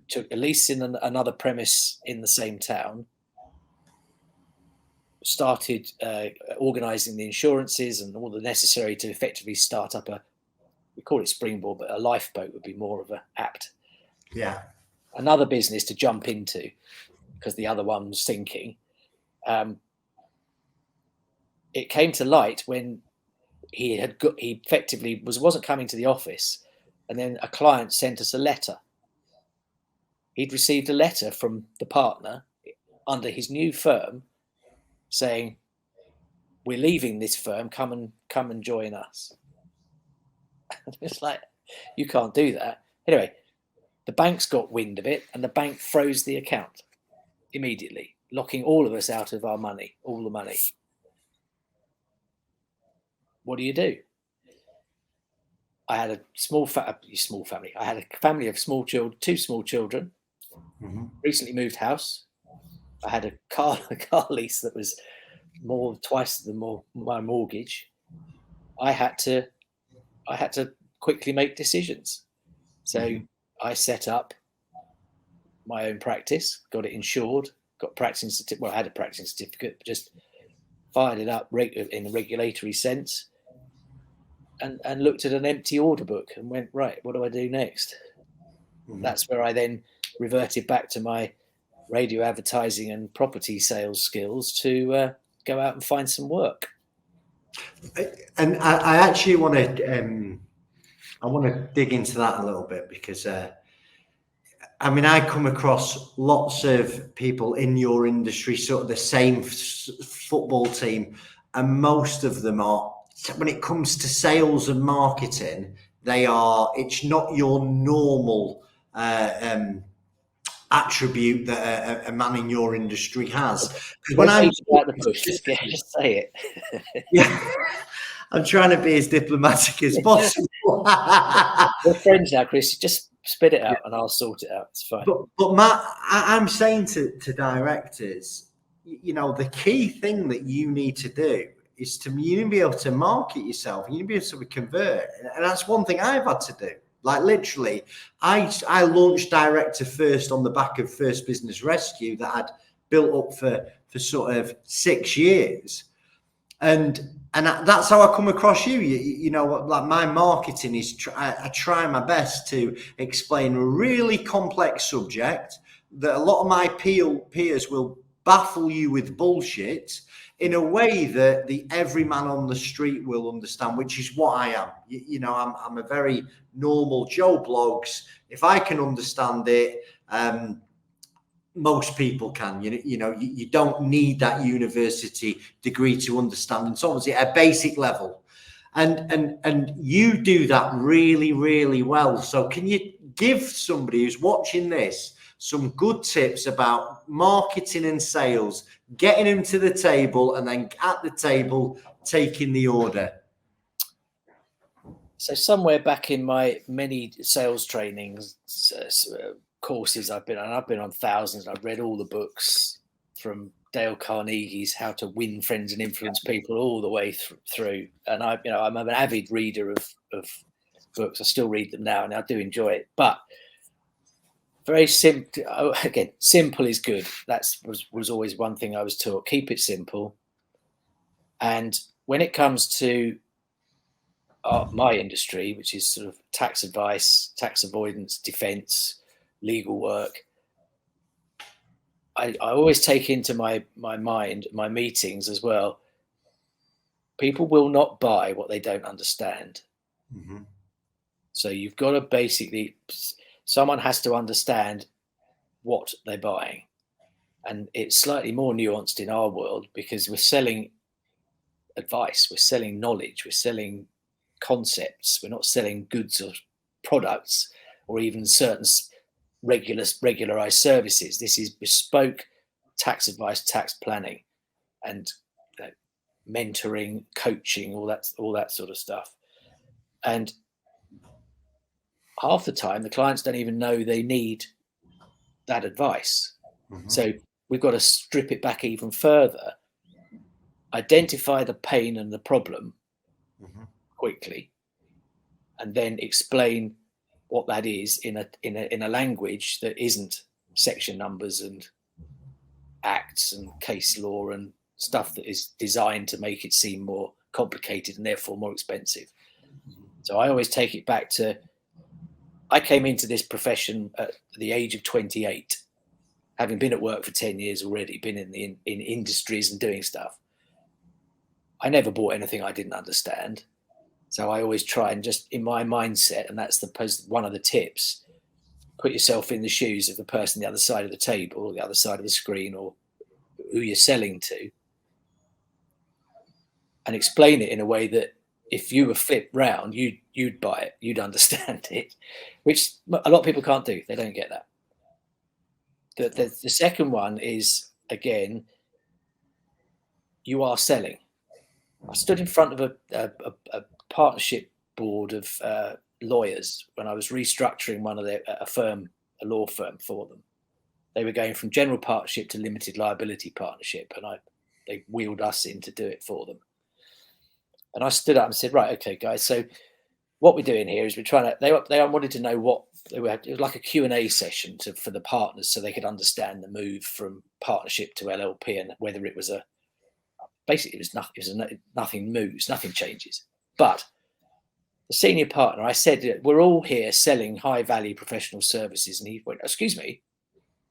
A: took a lease in another premise in the same town, started organising the insurances and all the necessary to effectively start up we call it springboard, but a lifeboat would be more of an apt.
B: Yeah.
A: Another business to jump into because the other one was sinking. It came to light when he effectively wasn't coming to the office, and then a client sent us a letter. He'd received a letter from the partner under his new firm saying, we're leaving this firm, come and join us. It's like, you can't do that. Anyway, the bank's got wind of it and the bank froze the account immediately, locking all of us out of our money, all the money. What do? I had a small family. I had a family of two small children, mm-hmm. Recently moved house. I had a car lease that was twice my mortgage. I had to quickly make decisions. So mm-hmm. I set up my own practice, got it insured, got practicing certificate. Well, I had a practicing certificate, but just fired it up in a regulatory sense. and looked at an empty order book and went, right, what do I do next? That's where I then reverted back to my radio advertising and property sales skills to go out and find some work.
B: And I actually want to dig into that a little bit, because I mean, I come across lots of people in your industry, sort of the same football team, and most of them are, when it comes to sales and marketing, it's not your normal attribute that a man in your industry has. Because when I'm
A: out the bush, just say it.
B: Yeah, I'm trying to be as diplomatic as possible.
A: We're friends now, Chris. Just spit it out and I'll sort it out. It's fine.
B: But Matt, I'm saying to directors, you know, the key thing that you need to do is you need to be able to market yourself. You need to be able to convert, and that's one thing I've had to do. Like literally, I launched Director First on the back of First Business Rescue that I'd built up for sort of 6 years. And that's how I come across you. You know, like my marketing is I try my best to explain a really complex subject that a lot of my peers will baffle you with bullshit in a way that the everyman on the street will understand, which is what I am. You know, I'm a very normal Joe Blogs. If I can understand it, most people can. You know, you don't need that university degree to understand insolvency at a basic level, and you do that really, really well. So can you give somebody who's watching this some good tips about marketing and sales, getting them to the table, and then at the table taking the order?
A: So somewhere back in my many sales trainings courses I've been on thousands. I've read all the books from Dale Carnegie's How to Win Friends and Influence People all the way through. And I'm an avid reader of books. I still read them now, and I do enjoy it. But very simple. Again, simple is good. That was always one thing I was taught. Keep it simple. And when it comes to my industry, which is sort of tax advice, tax avoidance, defense, legal work, I always take into my mind, my meetings as well, people will not buy what they don't understand. Mm-hmm. So you've got to basically, someone has to understand what they're buying. And it's slightly more nuanced in our world because we're selling advice, we're selling knowledge, we're selling concepts. We're not selling goods or products or even certain regularized services. This is bespoke tax advice, tax planning, and mentoring, coaching, all that sort of stuff. And half the time, the clients don't even know they need that advice. Mm-hmm. So we've got to strip it back even further, identify the pain and the problem quickly, and then explain what that is in a language that isn't section numbers and acts and case law and stuff that is designed to make it seem more complicated and therefore more expensive. So I always take it back to, I came into this profession at the age of 28, having been at work for 10 years already, been in industries and doing stuff. I never bought anything I didn't understand. So I always try and just in my mindset, and that's one of the tips, put yourself in the shoes of the person the other side of the table or the other side of the screen or who you're selling to, and explain it in a way that if you were flipped round, you'd buy it, you'd understand it, which a lot of people can't do. They don't get that. The second one is, again, you are selling. I stood in front of a partnership board of lawyers when I was restructuring a law firm for them. They were going from general partnership to limited liability partnership, and they wheeled us in to do it for them. And I stood up and said, right, okay, guys, so what we're doing here is we're trying to, they wanted to know what, it was like a Q&A session for the partners so they could understand the move from partnership to LLP and whether it was basically it was nothing moves, nothing changes. But the senior partner, I said, we're all here selling high value professional services. And he went, excuse me,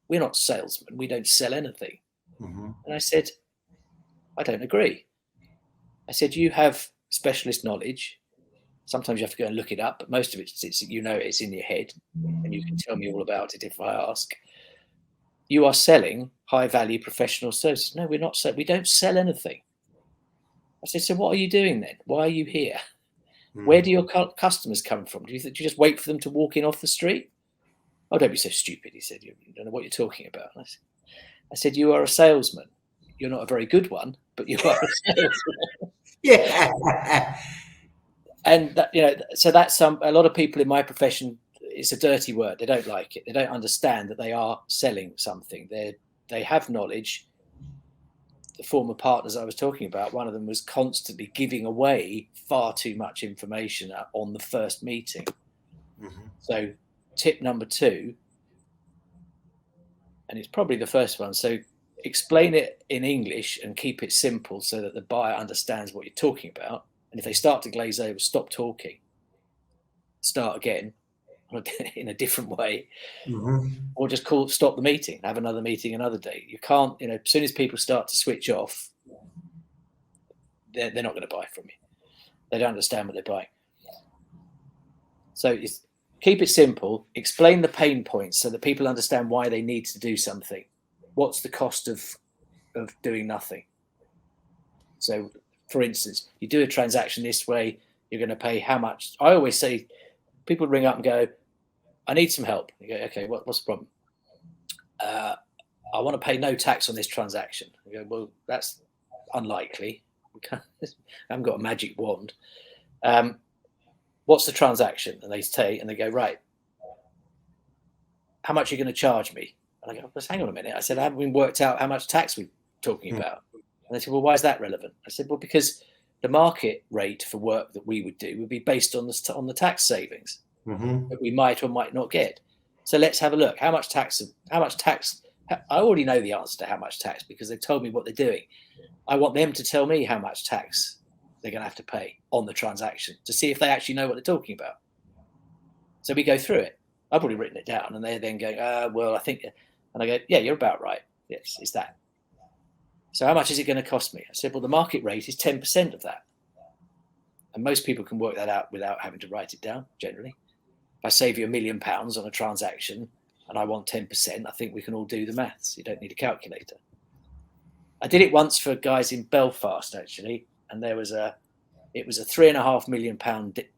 A: we're not salesmen. We don't sell anything.
B: Mm-hmm.
A: And I said, I don't agree. I said, you have specialist knowledge. Sometimes you have to go and look it up, but most of it, it's in your head, and you can tell me all about it if I ask. You are selling high value professional services. No, we're not. We don't sell anything. I said, so what are you doing then? Why are you here? Where do your customers come from? Do you just wait for them to walk in off the street? Oh, don't be so stupid, he said. You don't know what you're talking about. I said, you are a salesman. You're not a very good one, but you are a salesman.
B: Yeah.
A: And that, so that's a lot of people in my profession. It's a dirty word. They don't like it. They don't understand that they are selling something. They have knowledge. The former partners I was talking about, one of them was constantly giving away far too much information on the first meeting. Mm-hmm. So tip number 2, and it's probably the first one. So explain it in English and keep it simple so that the buyer understands what you're talking about. And if they start to glaze over, stop talking, start again in a different way, mm-hmm. or just stop the meeting, have another meeting another day. You can't, as soon as people start to switch off, they're not going to buy from you. They don't understand what they're buying. So keep it simple, explain the pain points so that people understand why they need to do something. What's the cost of doing nothing? So, for instance, you do a transaction this way, you're going to pay how much? I always say, people ring up and go, I need some help. You go, okay, what's the problem? I want to pay no tax on this transaction. You go, well, that's unlikely. I haven't got a magic wand. What's the transaction? And they say, and they go, right, how much are you going to charge me? And I go, well, hang on a minute. I said, I haven't even worked out how much tax we're talking about. And they said, well, why is that relevant? I said, well, because the market rate for work that we would do would be based on the tax savings that we might or might not get. So let's have a look. How much tax? I already know the answer to how much tax because they've told me what they're doing. I want them to tell me how much tax they're going to have to pay on the transaction to see if they actually know what they're talking about. So we go through it. I've already written it down, and they're then going, well, I think, and I go, yeah, you're about right. Yes, it's that. So how much is it going to cost me? I said, well, the market rate is 10% of that. And most people can work that out without having to write it down, generally. If I save you £1 million on a transaction and I want 10%, I think we can all do the maths. You don't need a calculator. I did it once for guys in Belfast, actually, and it was a £3.5 million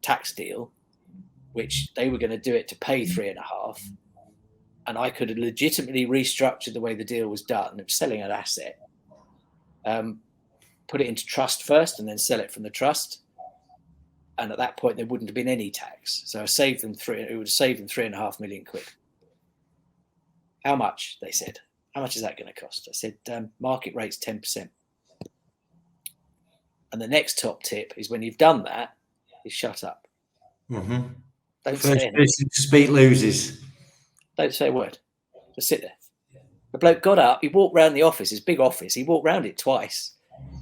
A: tax deal, which they were going to do it to pay 3.5, and I could have legitimately restructured the way the deal was done. It was selling an asset, put it into trust first, and then sell it from the trust. And at that point, there wouldn't have been any tax. So I saved them it would have saved them £3.5 million. How much? They said. How much is that going to cost? I said, market rate's 10%. And the next top tip is when you've done that, is shut up.
B: Mm-hmm.
A: Don't say anything.
B: First to speak loses.
A: Don't say a word. Just sit there. The bloke got up. He walked around the office, his big office. He walked around it twice.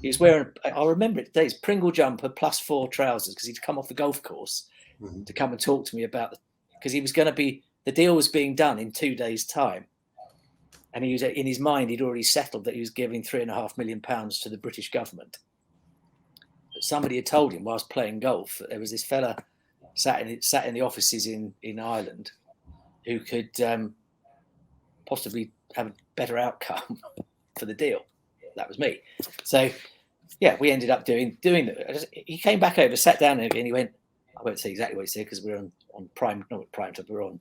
A: He was wearing, I remember it today, his Pringle jumper plus 4 trousers because he'd come off the golf course to come and talk to me about because he was going to be, the deal was being done in 2 days' time. And he was, in his mind, he'd already settled that he was giving £3.5 million to the British government. But somebody had told him whilst playing golf that there was this fella sat in the offices in Ireland who could possibly have a better outcome for the deal. That was me. So, yeah, we ended up doing that. He came back over, sat down again. He went, I won't say exactly what he said because we're on Prime, not Prime Time, we're on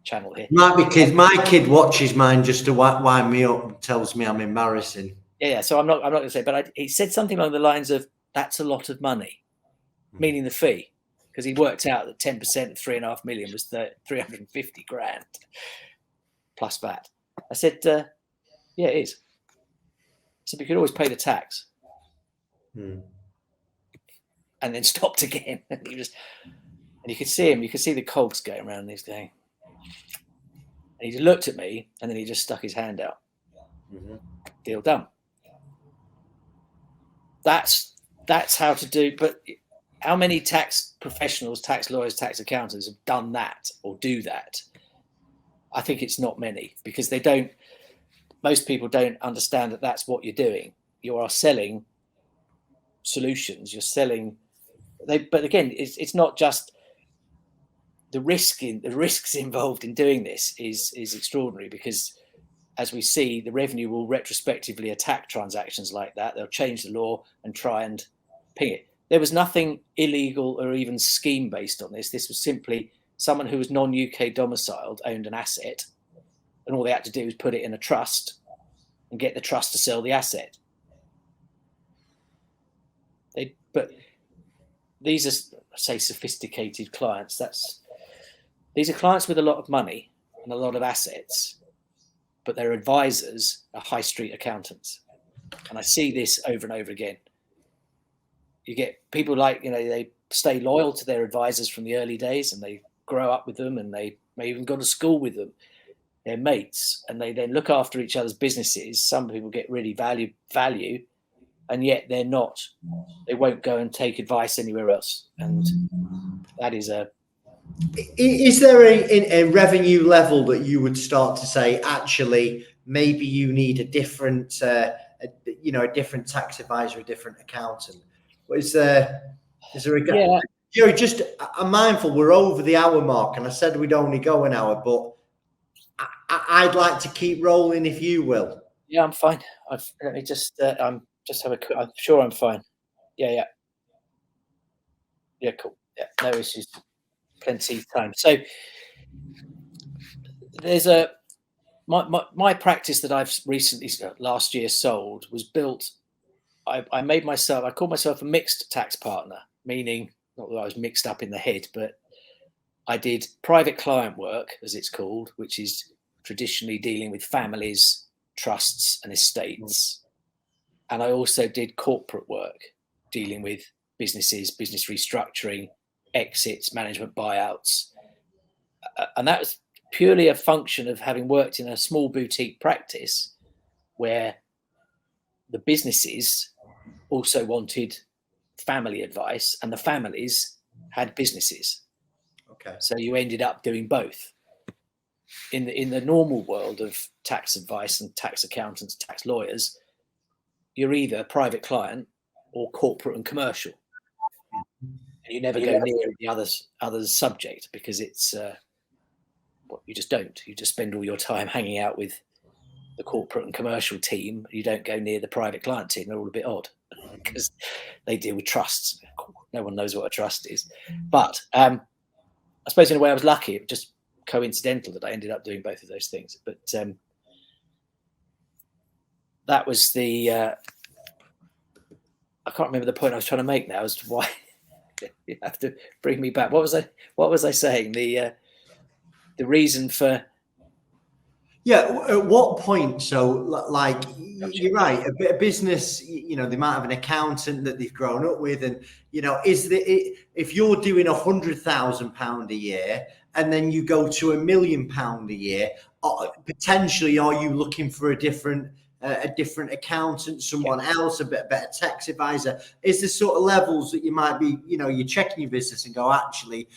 A: channel here.
B: My kid watches mine just to wind me up and tells me I'm embarrassing.
A: Yeah. So I'm not going to say, but he said something along the lines of, that's a lot of money, meaning the fee. Because he worked out that 10% of £3.5 million was 350 grand plus VAT. I said, yeah, it is. I said, we could always pay the tax. And then stopped again. And you could see him, you could see the cogs going around, and he's going. And he just looked at me, and then he just stuck his hand out. Deal done. That's how to do, but how many tax professionals, tax lawyers, tax accountants have done that or do that? I think it's not many, because most people don't understand that that's what you're doing. You are selling solutions. You're selling. But again, it's not just the risks involved in doing this is extraordinary, because as we see, the revenue will retrospectively attack transactions like that. They'll change the law and try and ping it. There was nothing illegal or even scheme based on this. This was simply someone who was non-UK domiciled owned an asset, and all they had to do was put it in a trust and get the trust to sell the asset. But these are, say, sophisticated clients. These are clients with a lot of money and a lot of assets, but their advisors are high street accountants. And I see this over and over again. You get people like, they stay loyal to their advisors from the early days, and they grow up with them, and they may even go to school with them. They're mates, and they then look after each other's businesses. Some people get really value, and yet they won't go and take advice anywhere else. And that is
B: Is there a revenue level that you would start to say, actually, maybe you need a different, a different tax advisor, a different accountant? Is there
A: yeah.
B: Just, I'm mindful we're over the hour mark, and I said we'd only go an hour, but I'd like to keep rolling if you will.
A: Yeah, I'm fine. Let me just, I'm sure I'm fine. Yeah, cool. Yeah, no issues. Plenty of time. So there's my practice that I've recently, last year, sold was built. I called myself a mixed tax partner, meaning not that I was mixed up in the head, but I did private client work, as it's called, which is traditionally dealing with families, trusts, and estates. And I also did corporate work, dealing with businesses, business restructuring, exits, management buyouts. And that was purely a function of having worked in a small boutique practice where the businesses also wanted family advice, and the families had businesses.
B: Okay.
A: So you ended up doing both. In the normal world of tax advice and tax accountants, tax lawyers, you're either private client or corporate and commercial. And you never go near the other's subject, because it's you just don't. You just spend all your time hanging out with the corporate and commercial team. You don't go near the private client team. They're all a bit odd because they deal with trusts. No one knows what a trust is. But I suppose in a way I was lucky. It was just coincidental that I ended up doing both of those things. But that was the I can't remember the point I was trying to make now as to why you have to bring me back. What was I saying? The reason for...
B: Yeah, at what point? So, like, you're right. A business, they might have an accountant that they've grown up with, and if you're doing £100,000 a year, and then you go to £1 million a year, potentially, are you looking for a different accountant, someone else, a bit better tax advisor? Is there sort of levels that you might be, you're checking your business and go, actually,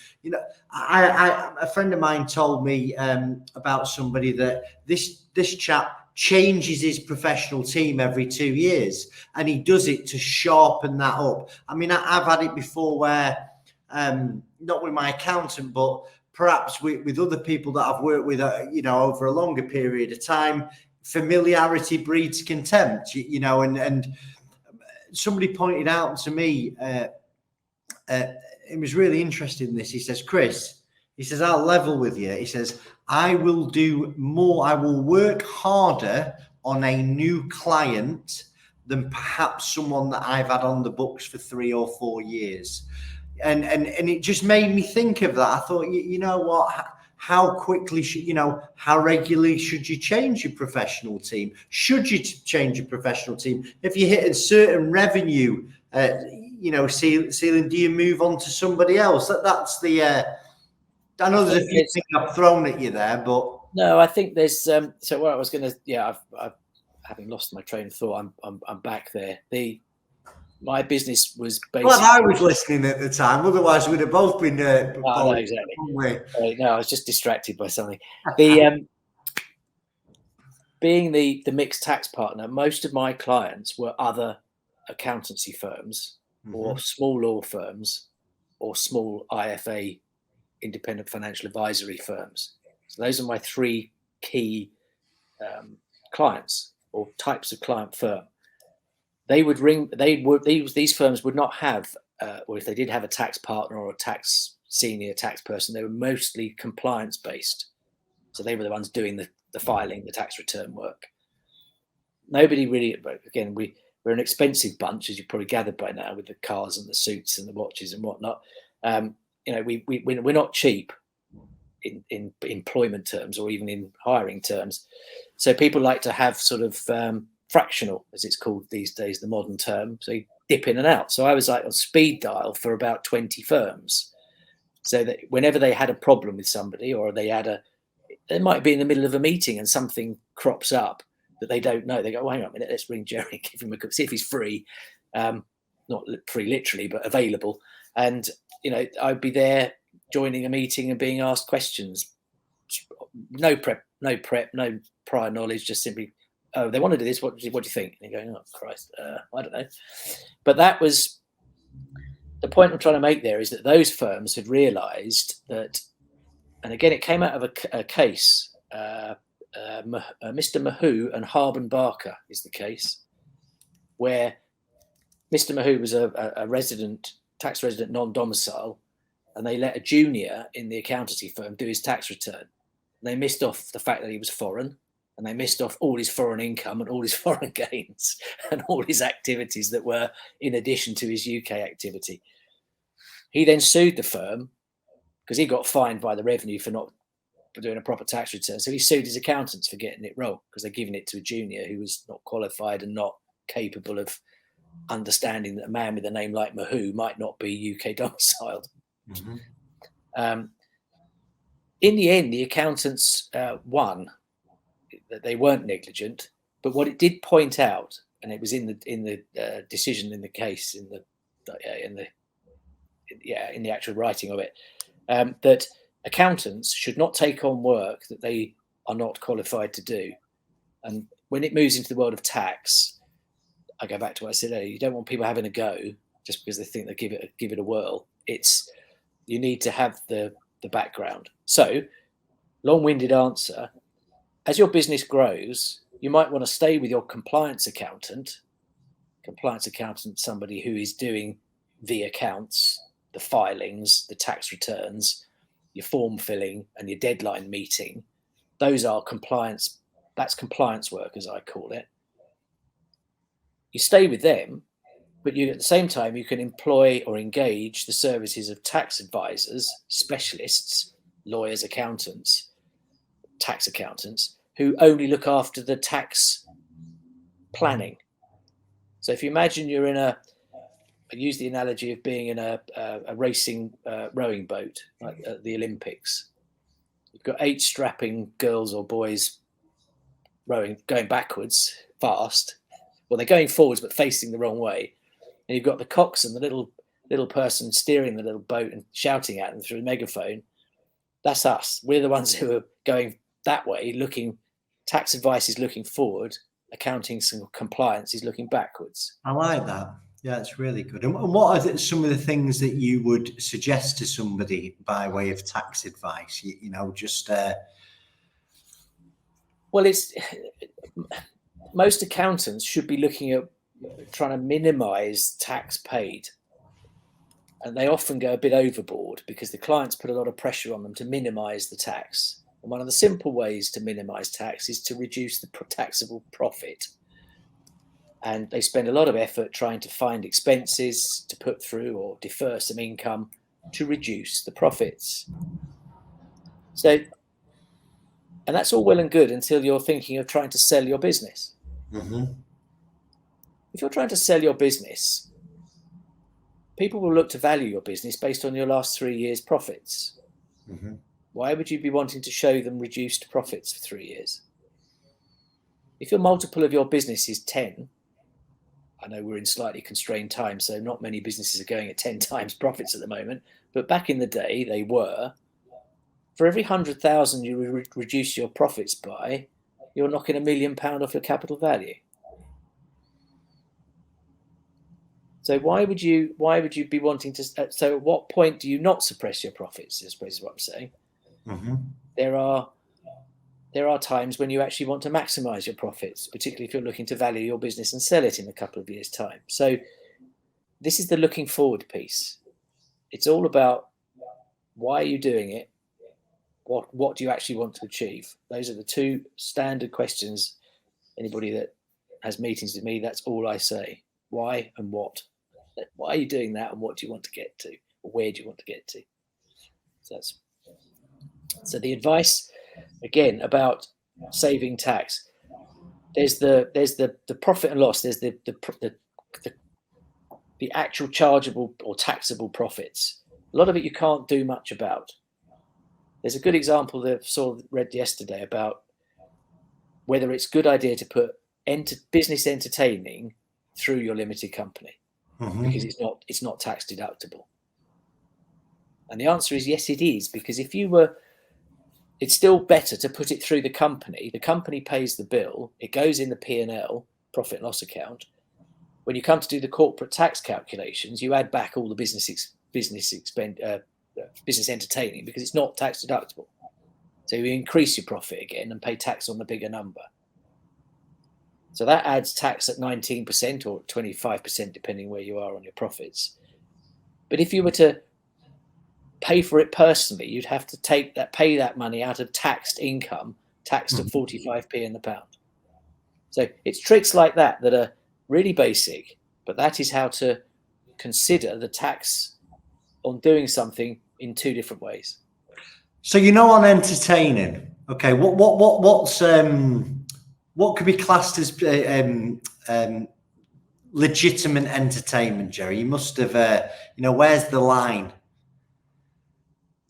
B: a friend of mine told me about somebody that this chap changes his professional team every 2 years, and he does it to sharpen that up. I mean, I've had it before where, not with my accountant, but perhaps with other people that I've worked with, over a longer period of time. Familiarity breeds contempt, and somebody pointed out to me, it was really interesting, this. He says, Chris, I'll level with you. He says, I will do more, I will work harder on a new client than perhaps someone that I've had on the books for 3 or 4 years. And it just made me think of that. I thought, you know what? How quickly how regularly should you change your professional team? Should you change your professional team? If you hit a certain revenue, ceiling, do you move on to somebody else? That's the, I know there's a few things I've thrown at you there, but.
A: No, I think there's, so what I was going to, I've having lost my train of thought, I'm back there. my business was
B: Glad I
A: basically.
B: was listening at the time. Otherwise, we'd have both been
A: Oh, no,
B: bold,
A: exactly.
B: wouldn't we?
A: No, I was just distracted by something. The being the mixed tax partner, most of my clients were other accountancy firms or
B: Mhm.
A: small law firms or small IFA, independent financial advisory firms. So those are my three key clients or types of client firm. They would ring. They would these firms would not have, or if they did have a tax partner or a tax senior tax person, they were mostly compliance based. So they were the ones doing the filing, the tax return work. Nobody really. Again, we're an expensive bunch, as you probably gathered by now, with the cars and the suits and the watches and whatnot. We're not cheap in employment terms or even in hiring terms. So people like to have sort of fractional, as it's called these days, the modern term. So you dip in and out. So I was like on speed dial for about 20 firms. So that whenever they had a problem with somebody or they might be in the middle of a meeting and something crops up that they don't know. They go, well, hang on a minute, let's ring Jerry, give him a call, see if he's free. Not free literally, but available. And, I'd be there joining a meeting and being asked questions. No prep, no prior knowledge, just simply, oh, they want to do this. What do you think? And you're going, oh, Christ, I don't know. But that was the point I'm trying to make there, is that those firms had realized that, and again, it came out of a case, Mr. Mahoo and Harbin Barker is the case, where Mr. Mahoo was a tax resident non-domicile, and they let a junior in the accountancy firm do his tax return. They missed off the fact that he was foreign, and they missed off all his foreign income and all his foreign gains and all his activities that were in addition to his UK activity. He then sued the firm because he got fined by the revenue for not doing a proper tax return. So he sued his accountants for getting it wrong because they're giving it to a junior who was not qualified and not capable of understanding that a man with a name like Mahoo might not be UK domiciled. Mm-hmm. In the end, the accountants won. That they weren't negligent, but what it did point out, and it was in the decision in the case, in the actual writing of it, that accountants should not take on work that they are not qualified to do. And when it moves into the world of tax, I go back to what I said earlier. You don't want people having a go just because they think they give it a whirl. You need to have the background. So, long-winded answer. As your business grows, you might want to stay with your compliance accountant. Compliance accountant, somebody who is doing the accounts, the filings, the tax returns, your form filling, and your deadline meeting. Those are compliance. That's compliance work, as I call it. You stay with them, but at the same time, you can employ or engage the services of tax advisors, specialists, lawyers, accountants, tax accountants, who only look after the tax planning. So if you imagine you're I use the analogy of being in a racing rowing boat, like at the Olympics. You've got 8 strapping girls or boys rowing, going backwards fast. Well, they're going forwards, but facing the wrong way. And you've got the coxswain, the little person steering the little boat and shouting at them through a megaphone. That's us. We're the ones who are going that way, tax advice is looking forward, accounting and compliance is looking backwards.
B: I like that. Yeah, it's really good. And what are some of the things that you would suggest to somebody by way of tax advice?
A: Well, most accountants should be looking at trying to minimize tax paid. And they often go a bit overboard because the clients put a lot of pressure on them to minimize the tax. And one of the simple ways to minimize tax is to reduce the taxable profit. And they spend a lot of effort trying to find expenses to put through or defer some income to reduce the profits. So, and that's all well and good until you're thinking of trying to sell your business.
B: Mm-hmm.
A: If you're trying to sell your business, people will look to value your business based on your last 3 years' profits. Mm-hmm. Why would you be wanting to show them reduced profits for 3 years? If your multiple of your business is 10, I know we're in slightly constrained times, so not many businesses are going at 10 times profits at the moment. But back in the day, they were. For every 100,000 you reduce your profits by, you're knocking £1 million off your capital value. So why would you be wanting to? So at what point do you not suppress your profits? I suppose is what I'm saying.
B: Mm-hmm.
A: There are times when you actually want to maximize your profits, particularly if you're looking to value your business and sell it in a couple of years' time. So this is the looking forward piece. It's all about why are you doing it? What do you actually want to achieve? Those are the two standard questions. Anybody that has meetings with me, that's all I say. Why and what? Why are you doing that, and what do you want to get to? Or where do you want to get to? So the advice again about saving tax. There's the profit and loss. There's the actual chargeable or taxable profits. A lot of it you can't do much about. There's a good example that I read yesterday about whether it's a good idea to put business entertaining through your limited company, because it's not tax deductible. And the answer is yes, it is, because it's still better to put it through the company. The company pays the bill. It goes in the P&L, profit and loss account. When you come to do the corporate tax calculations, you add back all the business entertaining, because it's not tax deductible. So you increase your profit again and pay tax on the bigger number. So that adds tax at 19% or 25%, depending where you are on your profits. But if you were to pay for it personally, you'd have to pay that money out of taxed income, taxed at 45p in the pound. So it's tricks like that that are really basic, but that is how to consider the tax on doing something in two different ways.
B: So on entertaining, okay, what could be classed as legitimate entertainment, Jerry? You must have, where's the line?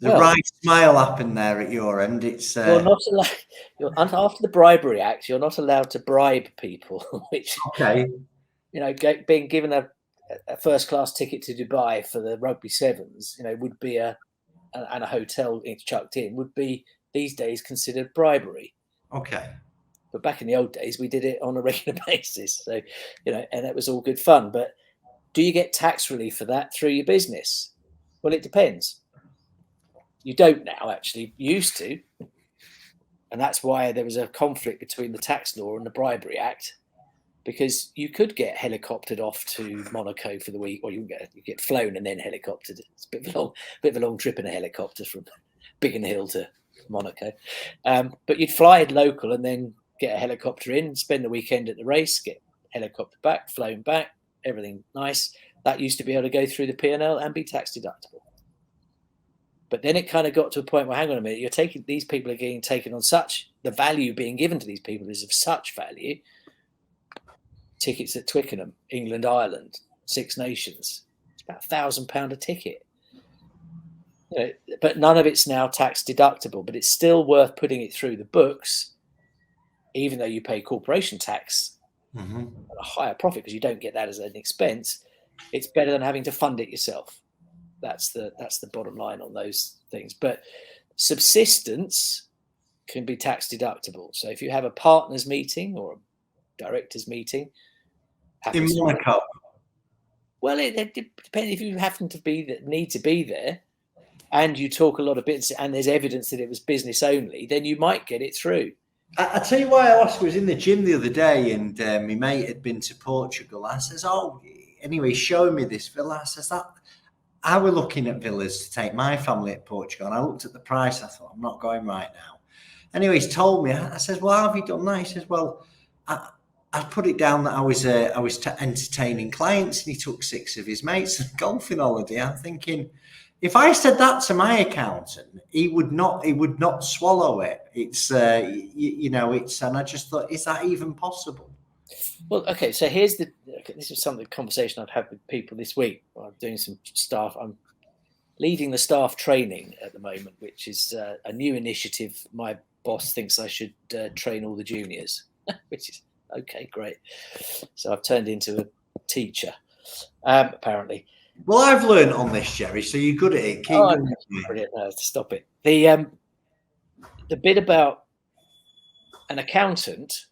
B: The right smile happened there at your end. It's
A: you're not allowed. After the Bribery Act, you're not allowed to bribe people. Which,
B: okay,
A: being given a first-class ticket to Dubai for the Rugby Sevens, would be and a hotel chucked in, would be these days considered bribery.
B: Okay.
A: But back in the old days, we did it on a regular basis. So, and it was all good fun. But do you get tax relief for that through your business? Well, it depends. You don't now, actually. You used to. And that's why there was a conflict between the tax law and the Bribery Act, because you could get helicoptered off to Monaco for the week, or you get flown and then helicoptered. It's a bit of a long trip in a helicopter from Biggin Hill to Monaco. But you'd fly it local and then get a helicopter in, spend the weekend at the race, get helicopter back, flown back, everything nice. That used to be able to go through the P&L and be tax deductible. But then it kind of got to a point where, hang on a minute, these people are getting taken on the value being given to these people is of such value. Tickets at Twickenham, England, Ireland, Six Nations, it's about £1,000 a ticket. But none of it's now tax deductible, but it's still worth putting it through the books, even though you pay corporation tax at a higher profit, because you don't get that as an expense. It's better than having to fund it yourself. That's the bottom line on those things. But subsistence can be tax deductible. So if you have a partners meeting or a directors meeting
B: in Monaco,
A: well, it depends. If you happen to need to be there, and you talk a lot of bits, and there's evidence that it was business only, then you might get it through.
B: I tell you why I asked. Was in the gym the other day, and my mate had been to Portugal. I says, "Oh, anyway, show me this villa." I says, "That." I were looking at villas to take my family to Portugal, and I looked at the price. I thought, I'm not going right now. Anyway, he's told me. I says, "Well, how have you done that?" He says, "Well, I put it down that I was entertaining clients, and he took 6 of his mates on a golfing holiday." I'm thinking, if I said that to my accountant, he would not swallow it. It's and I just thought, is that even possible?
A: Well, okay, so this is some of the conversation I've had with people this week. I'm doing some staff. I'm leading the staff training at the moment, which is a new initiative. My boss thinks I should train all the juniors, which is okay, great. So I've turned into teacher, apparently.
B: Well, I've learned on this, Jerry, so you're good at it. Keep going.
A: Brilliant. No, stop it. The bit about an accountant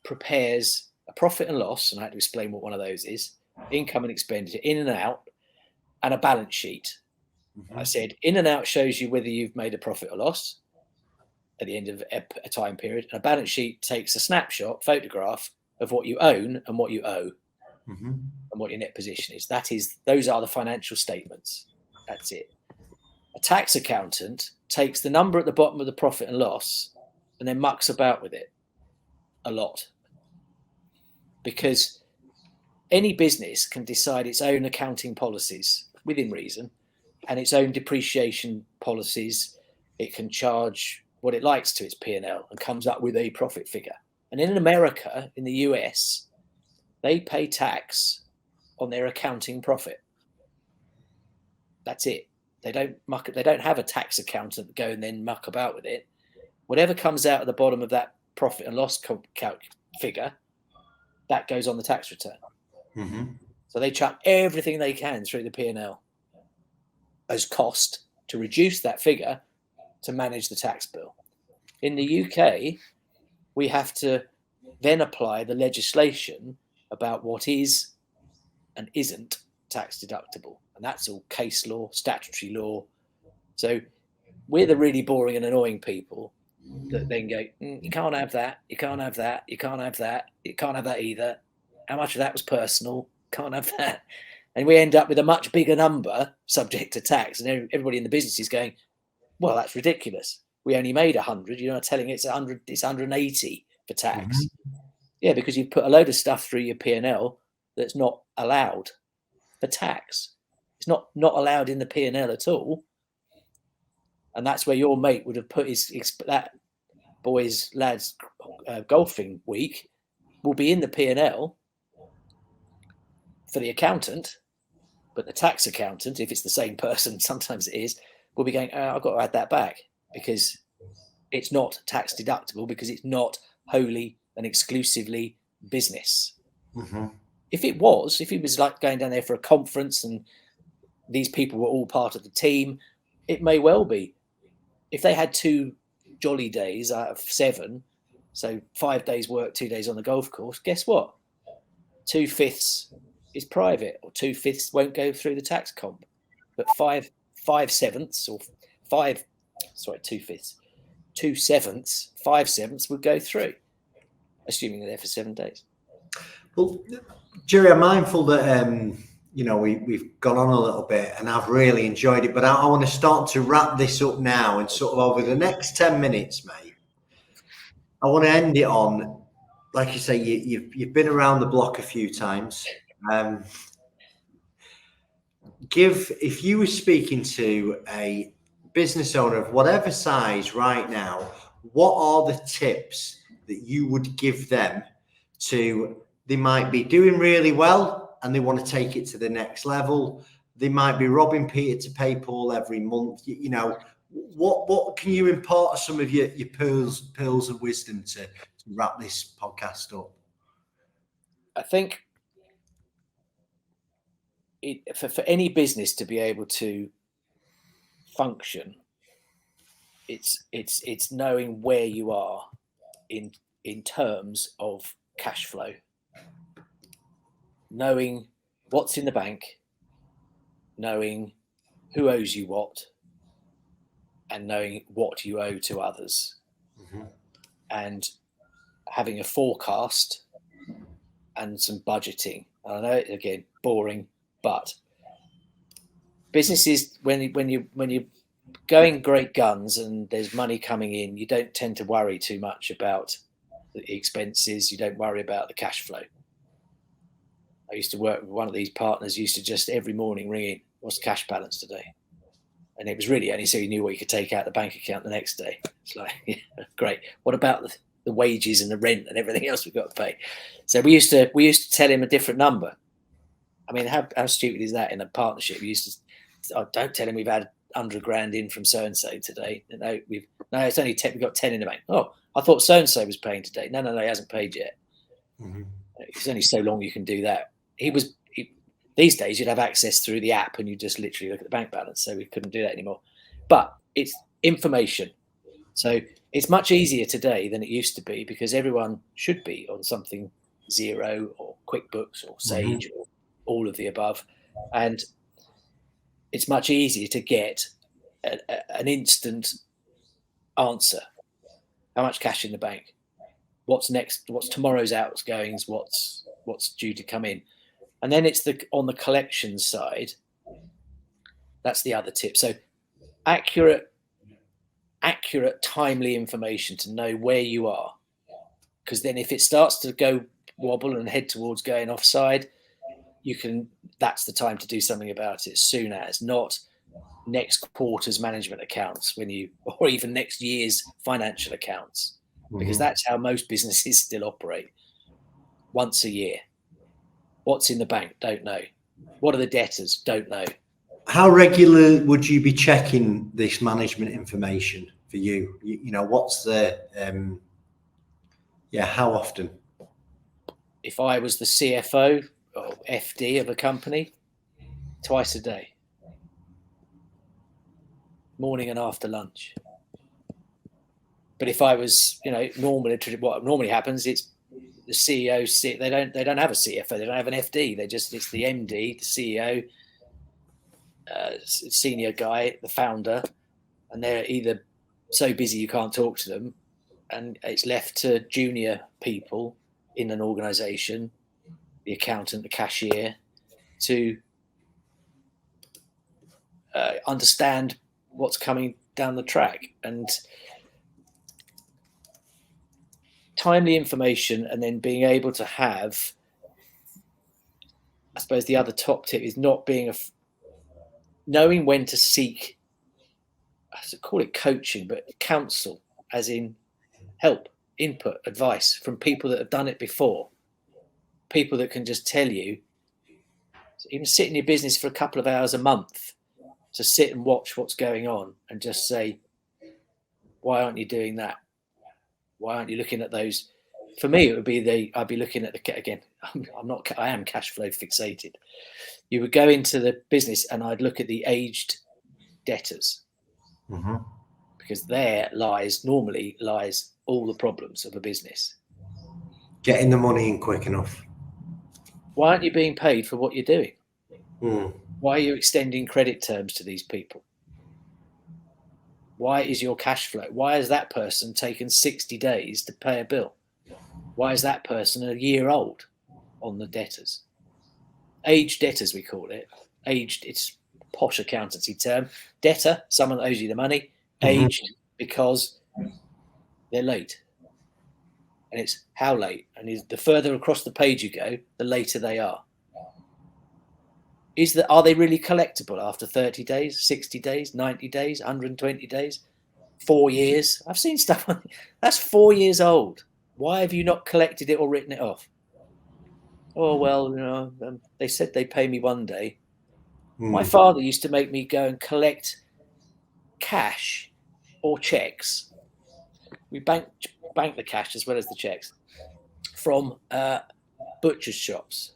A: prepares a profit and loss, and I had to explain what one of those is, income and expenditure, in and out, and a balance sheet. I said in and out shows you whether you've made a profit or loss at the end of a time period. And a balance sheet takes a snapshot, photograph of what you own and what you owe, and what your net position is. Those are the financial statements. That's it. A tax accountant takes the number at the bottom of the profit and loss and then mucks about with it a lot, because any business can decide its own accounting policies within reason and its own depreciation policies. It can charge what it likes to its P&L and comes up with a profit figure. And in America, in the US, they pay tax on their accounting profit. That's it. They don't have a tax accountant go and then muck about with it. Whatever comes out at the bottom of that profit and loss figure, that goes on the tax return. So they chuck everything they can through the P&L as cost to reduce that figure to manage the tax bill. In the UK, we have to then apply the legislation about what is and isn't tax deductible. And that's all case law, statutory law. So we're the really boring and annoying people that then go, you can't have that, you can't have that, you can't have that, you can't have that either. How much of that was personal? Can't have that. And we end up with a much bigger number subject to tax. And everybody in the business is going, well, that's ridiculous. We only made 100. You're not telling it's 100, it's 180 for tax. Yeah, because you've put a load of stuff through your P&L that's not allowed for tax. It's not allowed in the P&L at all. And that's where your mate would have put that lad's golfing week will be in the P&L for the accountant, but the tax accountant, if it's the same person, sometimes it is, will be going, I've got to add that back because it's not tax deductible, because it's not wholly and exclusively business. If it was like going down there for a conference and these people were all part of the team, it may well be. If they had 2 jolly days out of 7, so 5 days work, 2 days on the golf course, guess what? 2/5 is private, or 2/5 won't go through the tax comp. But 5/7 or 2/7, 5/7 would go through, assuming they're there for 7 days.
B: Well, Jerry, I'm mindful that we've gone on a little bit and I've really enjoyed it, but I want to start to wrap this up now, and sort of over the next 10 minutes, mate, I want to end it on, like you say, you've been around the block a few times. If you were speaking to a business owner of whatever size right now, what are the tips that you would give them they might be doing really well and they want to take it to the next level. They might be robbing Peter to pay Paul every month. What can you impart some of your pearls of wisdom to wrap this podcast up?
A: I think for any business to be able to function, it's knowing where you are in terms of cash flow, knowing what's in the bank, knowing who owes you what, and knowing what you owe to others, and having a forecast and some budgeting. I know, again, boring, but businesses, when you're going great guns and there's money coming in, you don't tend to worry too much about the expenses. You don't worry about the cash flow. I used to work with one of these partners, used to just every morning ring in, what's the cash balance today? And it was really only so you knew what you could take out the bank account the next day. It's like, yeah, great. What about the wages and the rent and everything else we've got to pay? So we used to tell him a different number. I mean, how stupid is that in a partnership? We used to, don't tell him we've had 100 grand in from so-and-so today. No, it's only 10, we've got 10 in the bank. Oh, I thought so-and-so was paying today. No, he hasn't paid yet. It's only so long you can do that. these days you'd have access through the app and you just literally look at the bank balance. So we couldn't do that anymore. But it's information. So it's much easier today than it used to be because everyone should be on something Xero or QuickBooks or Sage or all of the above. And it's much easier to get an instant answer. How much cash in the bank? What's next? What's tomorrow's outgoings? What's due to come in? And then it's on the collection side. That's the other tip. So accurate, timely information to know where you are. Because then if it starts to go wobble and head towards going offside, that's the time to do something about it as soon as, not next quarter's management accounts or even next year's financial accounts, because that's how most businesses still operate. Once a year. What's in the bank? Don't know. What are the debtors? Don't know.
B: How regular would you be checking this management information for you? You know, what's the, how often?
A: If I was the CFO or FD of a company, twice a day. Morning and after lunch. But if I was, what normally happens, it's the CEO. They don't have a CFO. They don't have an FD. It's the MD, the CEO, senior guy, the founder, and they're either so busy you can't talk to them, and it's left to junior people in an organisation, the accountant, the cashier, to understand what's coming down the track. And timely information, and then being able to have, I suppose the other top tip is not being knowing when to seek, I call it coaching, but counsel, as in help, input, advice from people that have done it before. People that can just tell you, even sit in your business for a couple of hours a month, to sit and watch what's going on and just say, why aren't you doing that? Why aren't you looking at those? For me, it would be I'd be looking at I am cash flow fixated. You would go into the business and I'd look at the aged debtors, because there normally lies all the problems of a business.
B: Getting the money in quick enough.
A: Why aren't you being paid for what you're doing? Why are you extending credit terms to these people? Why is your cash flow? Why has that person taken 60 days to pay a bill? Why is that person a year old on the debtors? Aged debtors, we call it. Aged, it's a posh accountancy term. Debtor, someone that owes you the money. Aged, because they're late. And it's how late. And the further across the page you go, the later they are. Are they really collectible after 30 days, 60 days, 90 days, 120 days, 4 years? I've seen stuff that's 4 years old. Why have you not collected it or written it off? Oh, well, they said they'd pay me one day. My father used to make me go and collect cash or checks. We banked the cash as well as the checks from butcher's shops.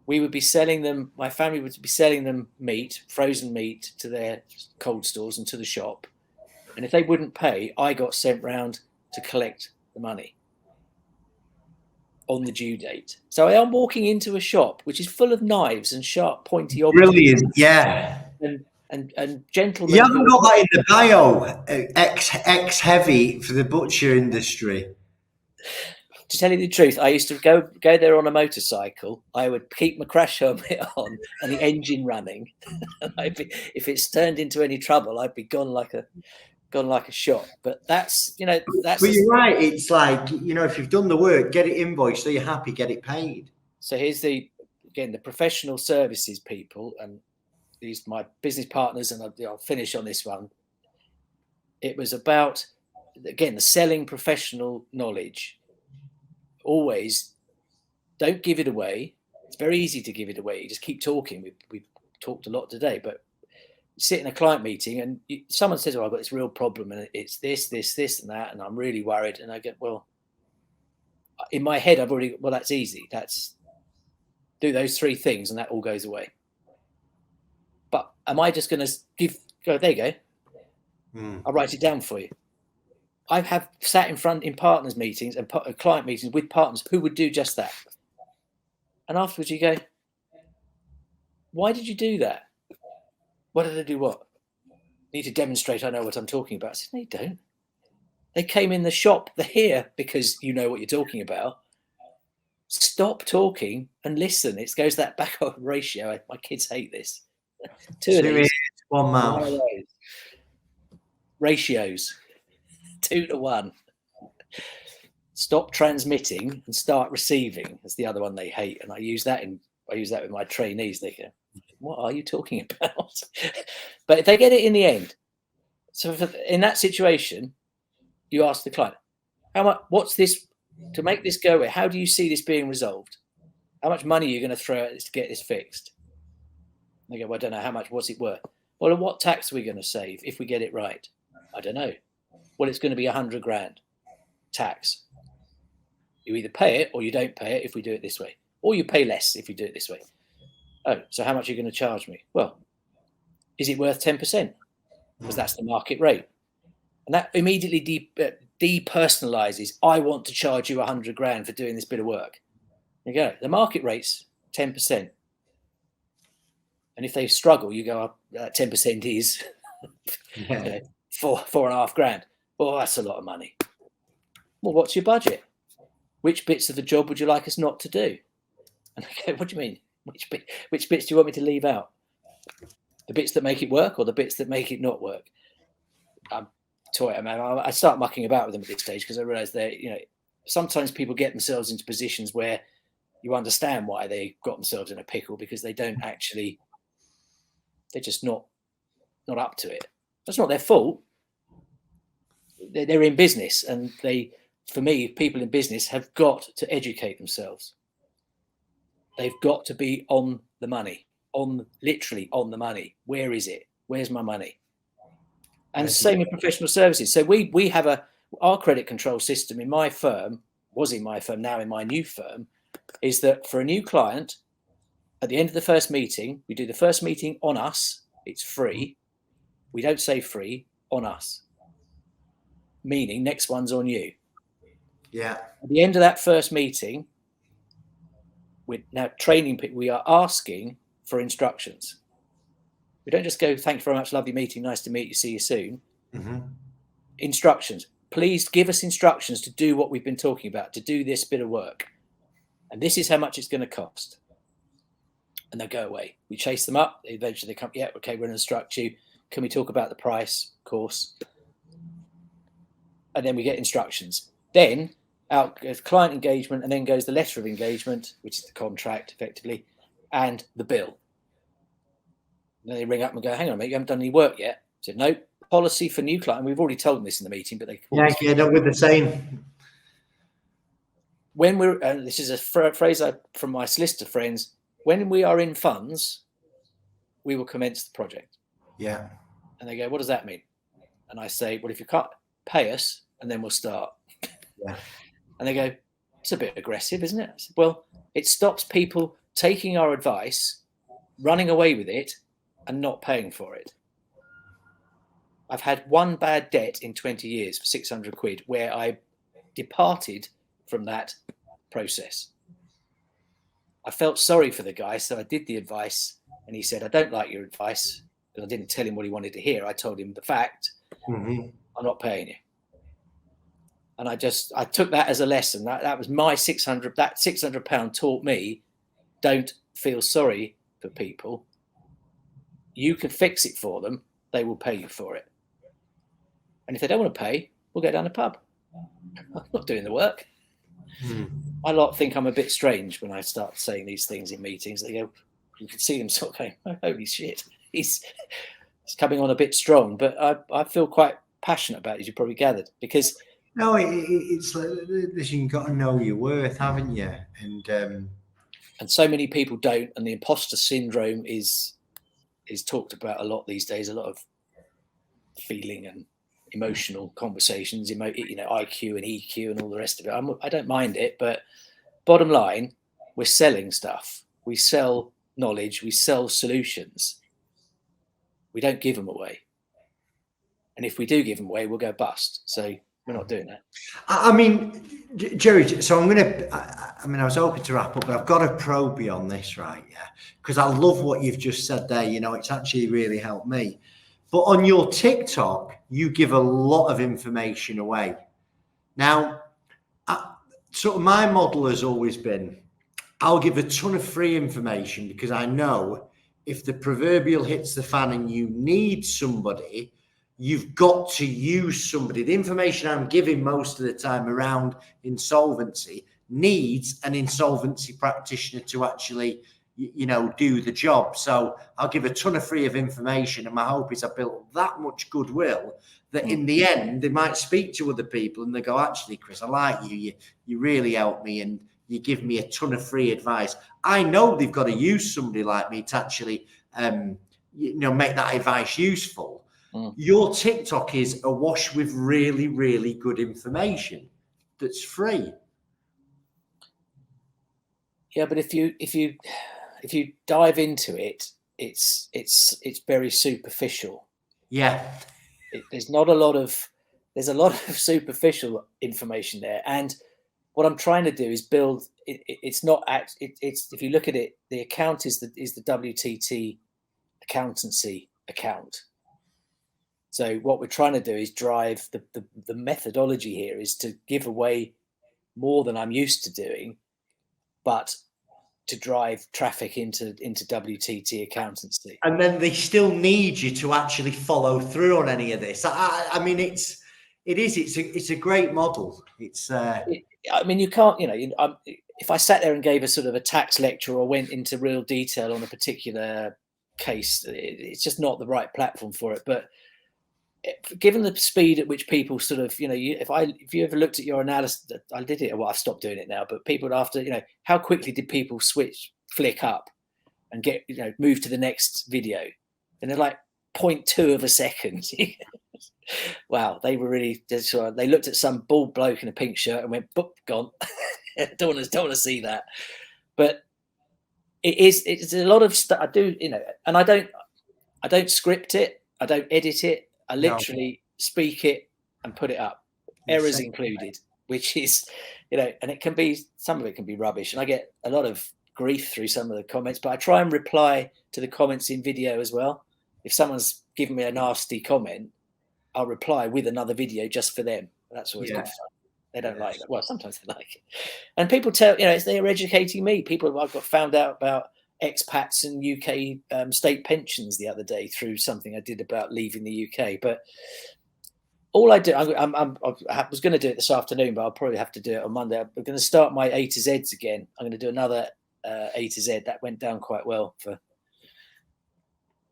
A: We would be selling them, my family would be selling them meat, frozen meat, to their cold stores and to the shop. And if they wouldn't pay, I got sent round to collect the money on the due date. So I am walking into a shop which is full of knives and sharp, pointy objects.
B: Brilliant, yeah.
A: And gentlemen.
B: You haven't got that in the bio, X heavy for the butcher industry.
A: To tell you the truth, I used to go there on a motorcycle. I would keep my crash helmet on and the engine running. If it's turned into any trouble, I'd be gone like a shot. But that's.
B: But you're right. It's like, if you've done the work, get it invoiced. So you're happy, get it paid.
A: So here's the professional services people, and these my business partners, and I'll finish on this one. It was about, again, the selling professional knowledge. Always don't give it away. It's very easy to give it away. You just keep talking. We've talked a lot today, but you sit in a client meeting and someone says, I've got this real problem and it's this, and that, and I'm really worried. And I get, well, in my head, that's easy. Do those 3 things and that all goes away. But am I just going to go, there you go. I'll write it down for you. I have sat in partners meetings and client meetings with partners who would do just that. And afterwards you go, why did you do that? What did I do? What? Need to demonstrate I know what I'm talking about. I said, no, you don't. They came in the shop. They're here because you know what you're talking about. Stop talking and listen. It goes that back up ratio. My kids hate this. 2 of these,
B: 1 mouth.
A: Ratios, 2 to 1. Stop transmitting and start receiving. That's the other one they hate, and I use that with my trainees. They go, "What are you talking about?" But if they get it in the end, so in that situation, you ask the client, "How much? What's this to make this go away? How do you see this being resolved? How much money are you going to throw at this to get this fixed?" And they go, "Well, I don't know. How much? What's it worth?" "Well, and what tax are we going to save if we get it right?" "I don't know." "Well, it's going to be 100 grand tax. You either pay it or you don't pay it if we do it this way, or you pay less if you do it this way." "Oh, so how much are you going to charge me?" "Well, is it worth 10%? Because that's the market rate." And that immediately depersonalizes. I want to charge you 100 grand for doing this bit of work. You go, the market rate's 10%. And if they struggle, you go, 10% is 4.5 grand. Well, that's a lot of money. Well, what's your budget? Which bits of the job would you like us not to do? And I go, what do you mean? Which bits do you want me to leave out? The bits that make it work or the bits that make it not work? I start mucking about with them at this stage because I realize that, sometimes people get themselves into positions where you understand why they got themselves in a pickle because they don't actually, they're just not up to it. That's not their fault. They're in business, and for me, people in business have got to educate themselves. They've got to be on the money, literally on the money. Where is it? Where's my money? And same in professional services. So we have our credit control system in my firm, now in my new firm, is that for a new client, at the end of the first meeting, we do the first meeting on us. It's free. We don't say free, on us. Meaning next one's on you.
B: Yeah.
A: At the end of that first meeting, we're now training people. We are asking for instructions. We don't just go, "Thank you very much, lovely meeting, nice to meet you, see you soon." Instructions. Please give us instructions to do what we've been talking about, to do this bit of work. And this is how much it's going to cost. And they'll go away. We chase them up. Eventually they come, "Yeah, okay, we're going to instruct you. Can we talk about the price?" Of course. And then we get instructions. Then out goes client engagement, and then goes the letter of engagement, which is the contract effectively, and the bill. And then they ring up and go, "Hang on, mate, you haven't done any work yet." I said, "No, policy for new client." And we've already told them this in the meeting, but they
B: don't with the same.
A: When this is a phrase from my solicitor friends, when we are in funds, we will commence the project.
B: Yeah.
A: And they go, "What does that mean?" And I say, "Well, if you can't pay us, and then we'll start."
B: Yeah.
A: And they go, "It's a bit aggressive, isn't it?" I said, "Well, it stops people taking our advice, running away with it, and not paying for it." I've had one bad debt in 20 years for 600 quid where I departed from that process. I felt sorry for the guy, so I did the advice, and he said, "I don't like your advice," because I didn't tell him what he wanted to hear. I told him the fact. I'm not paying you. And I took that as a lesson. That was my 600. That £600 taught me, don't feel sorry for people. You can fix it for them. They will pay you for it. And if they don't want to pay, we'll go down the pub. I'm not doing the work. I lot think I'm a bit strange when I start saying these things in meetings. They go, you can see them sort of going, "Oh, holy shit, he's coming on a bit strong." But I feel quite passionate about it, as you probably gathered, because
B: no, it's like this. You've got to know your worth, haven't you? And
A: so many people don't, and the imposter syndrome is talked about a lot these days. A lot of feeling and emotional conversations, IQ and EQ and all the rest of it. I don't mind it, but bottom line, we're selling stuff. We sell knowledge. We sell solutions. We don't give them away. And if we do give them away, we'll go bust. So we're not doing that.
B: I mean, Jerry, so I mean, I was hoping to wrap up, but I've got to probe you on this, right? Yeah. Because I love what you've just said there. You know, it's actually really helped me. But on your TikTok, you give a lot of information away. Now, sort of my model has always been, I'll give a ton of free information because I know if the proverbial hits the fan and you need somebody, you've got to use somebody. The information I'm giving most of the time around insolvency needs an insolvency practitioner to actually, you know, do the job. So I'll give a ton of free of information, and my hope is I built that much goodwill that in the end they might speak to other people and they go, actually, Chris, I like you. You really help me, and you give me a ton of free advice. I know they've got to use somebody like me to actually, you know, make that advice useful. Your TikTok is awash with really, really good information that's free.
A: Yeah, but if you dive into it, it's very superficial.
B: Yeah.
A: There's a lot of superficial information there, and what I'm trying to do is build. It's if you look at it, the account is the WTT accountancy account. So what we're trying to do is drive the methodology here is to give away more than I'm used to doing, but to drive traffic into WTT accountancy.
B: And then they still need you to actually follow through on any of this. I mean, it's a great model.
A: I mean, you can't, you know, if I sat there and gave a sort of a tax lecture or went into real detail on a particular case, it's just not the right platform for it. But given the speed at which people sort of, you know, if you ever looked at your analysis, I did it. Well, I've stopped doing it now. But people after, you know, how quickly did people flick up and get, you know, move to the next video? And they're like 0.2 of a second. Wow, they were really. They looked at some bald bloke in a pink shirt and went, "Boop, gone." don't want to see that. But it's a lot of stuff. I do, you know, and I don't script it. I don't edit it. I literally speak it and put it up, errors included, which is, you know, and it can be, some of it can be rubbish. And I get a lot of grief through some of the comments, but I try and reply to the comments in video as well. If someone's given me a nasty comment, I'll reply with another video just for them. That's always good fun. They don't like that. Well, sometimes they like it. And people tell, you know, they're educating me. I've got found out about expats and UK state pensions the other day through something I did about leaving the UK. But all I do, I was going to do it this afternoon, but I'll probably have to do it on Monday. I'm going to start my A to Zs again. I'm going to do another A to Z. That went down quite well for.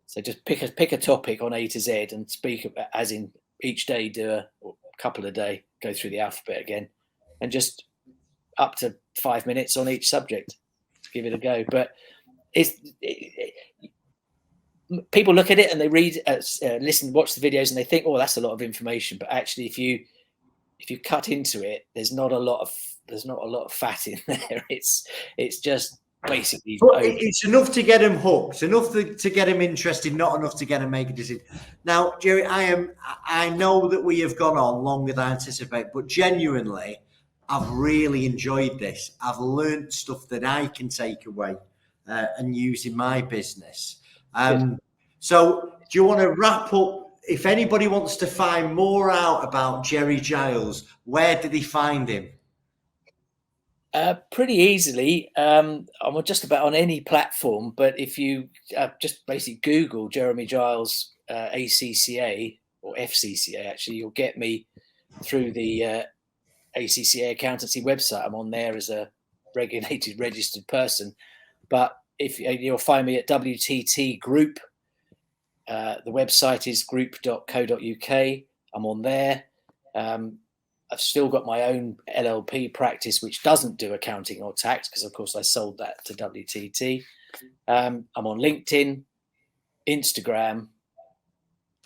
A: So just pick a topic on A to Z and speak about, as in each day, do a couple a day, go through the alphabet again, and just up to 5 minutes on each subject. Give it a go. But people look at it and they read, listen, watch the videos, and they think, "Oh, that's a lot of information." But actually, if you cut into it, there's not a lot of fat in there. It's just basically.
B: But it's enough to get them hooked, enough to get them interested, not enough to get them make a decision. Now, Jerry, I know that we have gone on longer than I anticipate, but genuinely, I've really enjoyed this. I've learned stuff that I can take away and use in my business. So do you want to wrap up? If anybody wants to find more out about Jerry Giles, where did he find him?
A: Pretty easily. I'm just about on any platform, but if you just basically Google Jeremy Giles ACCA or FCCA, actually, you'll get me through the ACCA accountancy website. I'm on there as a regulated, registered person. But if you'll find me at WTT Group, the website is group.co.uk. I'm on there. I've still got my own LLP practice, which doesn't do accounting or tax, because, of course, I sold that to WTT. I'm on LinkedIn, Instagram,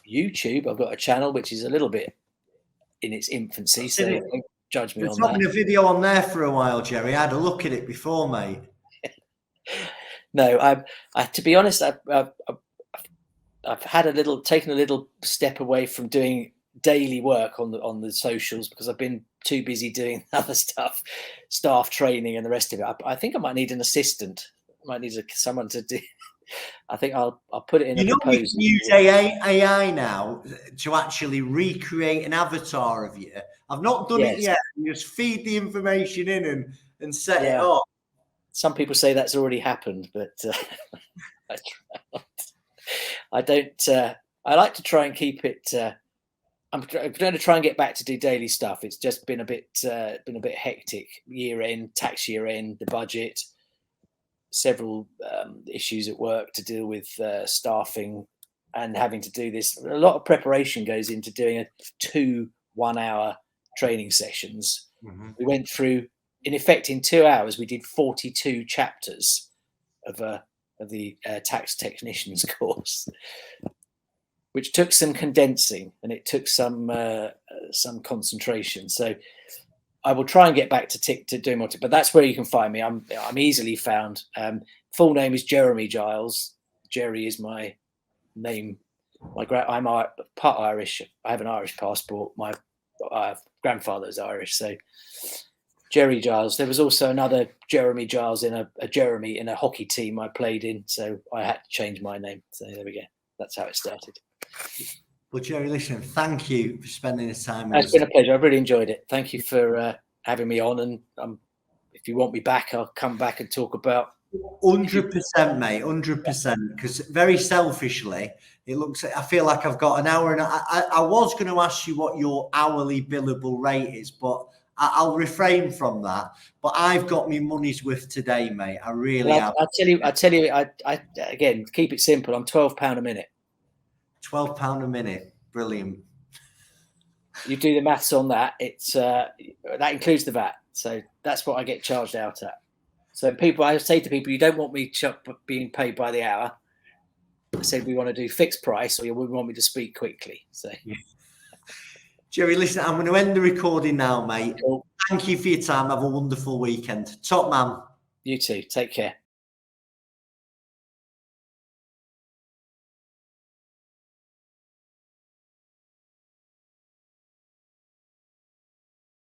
A: YouTube. I've got a channel which is a little bit in its infancy, so don't judge me on that.
B: There's not been a video on there for a while, Jerry. I had a look at it before, mate.
A: No, to be honest, I've had taken a little step away from doing daily work on the socials because I've been too busy doing other stuff, staff training and the rest of it. I think I might need an assistant. I might need someone to do. I think I'll put it in a
B: You can
A: proposal.
B: use AI now to actually recreate an avatar of you. I've not done it
A: Yes,
B: yet. You just feed the information in and set it
A: yeah.
B: up.
A: Some people say that's already happened, but I don't. I like to try and keep it. I'm going to try and get back to do daily stuff. It's just been a bit hectic. Year end, tax year end, the budget, several issues at work to deal with, staffing, and having to do this. A lot of preparation goes into doing 2 1-hour training sessions.
B: Mm-hmm.
A: We went through, in effect, in 2 hours, we did 42 chapters of the tax technician's course, which took some condensing and it took some concentration. So I will try and get back to doing more, but that's where you can find me. I'm easily found. Full name is Jeremy Giles. Jerry is my name. I'm part Irish. I have an Irish passport. My grandfather is Irish, so Jerry Giles. There was also another Jeremy Giles in a Jeremy in a hockey team I played in, so I had to change my name. So there we go. That's how it started.
B: Well, Jerry, listen, thank you for spending this time with us.
A: It's been a pleasure. I've really enjoyed it. Thank you for having me on. And if you want me back, I'll come back and talk about.
B: 100%, mate, 100%. Because very selfishly, it looks. I feel like I've got an hour, and I was going to ask you what your hourly billable rate is, but I'll refrain from that. But I've got me money's worth today, mate. I really have.
A: I tell you. I again, keep it simple. I'm £12 a minute.
B: £12 a minute, brilliant.
A: You do the maths on that. It's that includes the VAT, so that's what I get charged out at. So I say to people, you don't want me being paid by the hour. I say we want to do fixed price, or you would want me to speak quickly. So,
B: yeah. Jerry, listen, I'm going to end the recording now, mate. Cool. Thank you for your time. Have a wonderful weekend. Top man.
A: You too. Take care.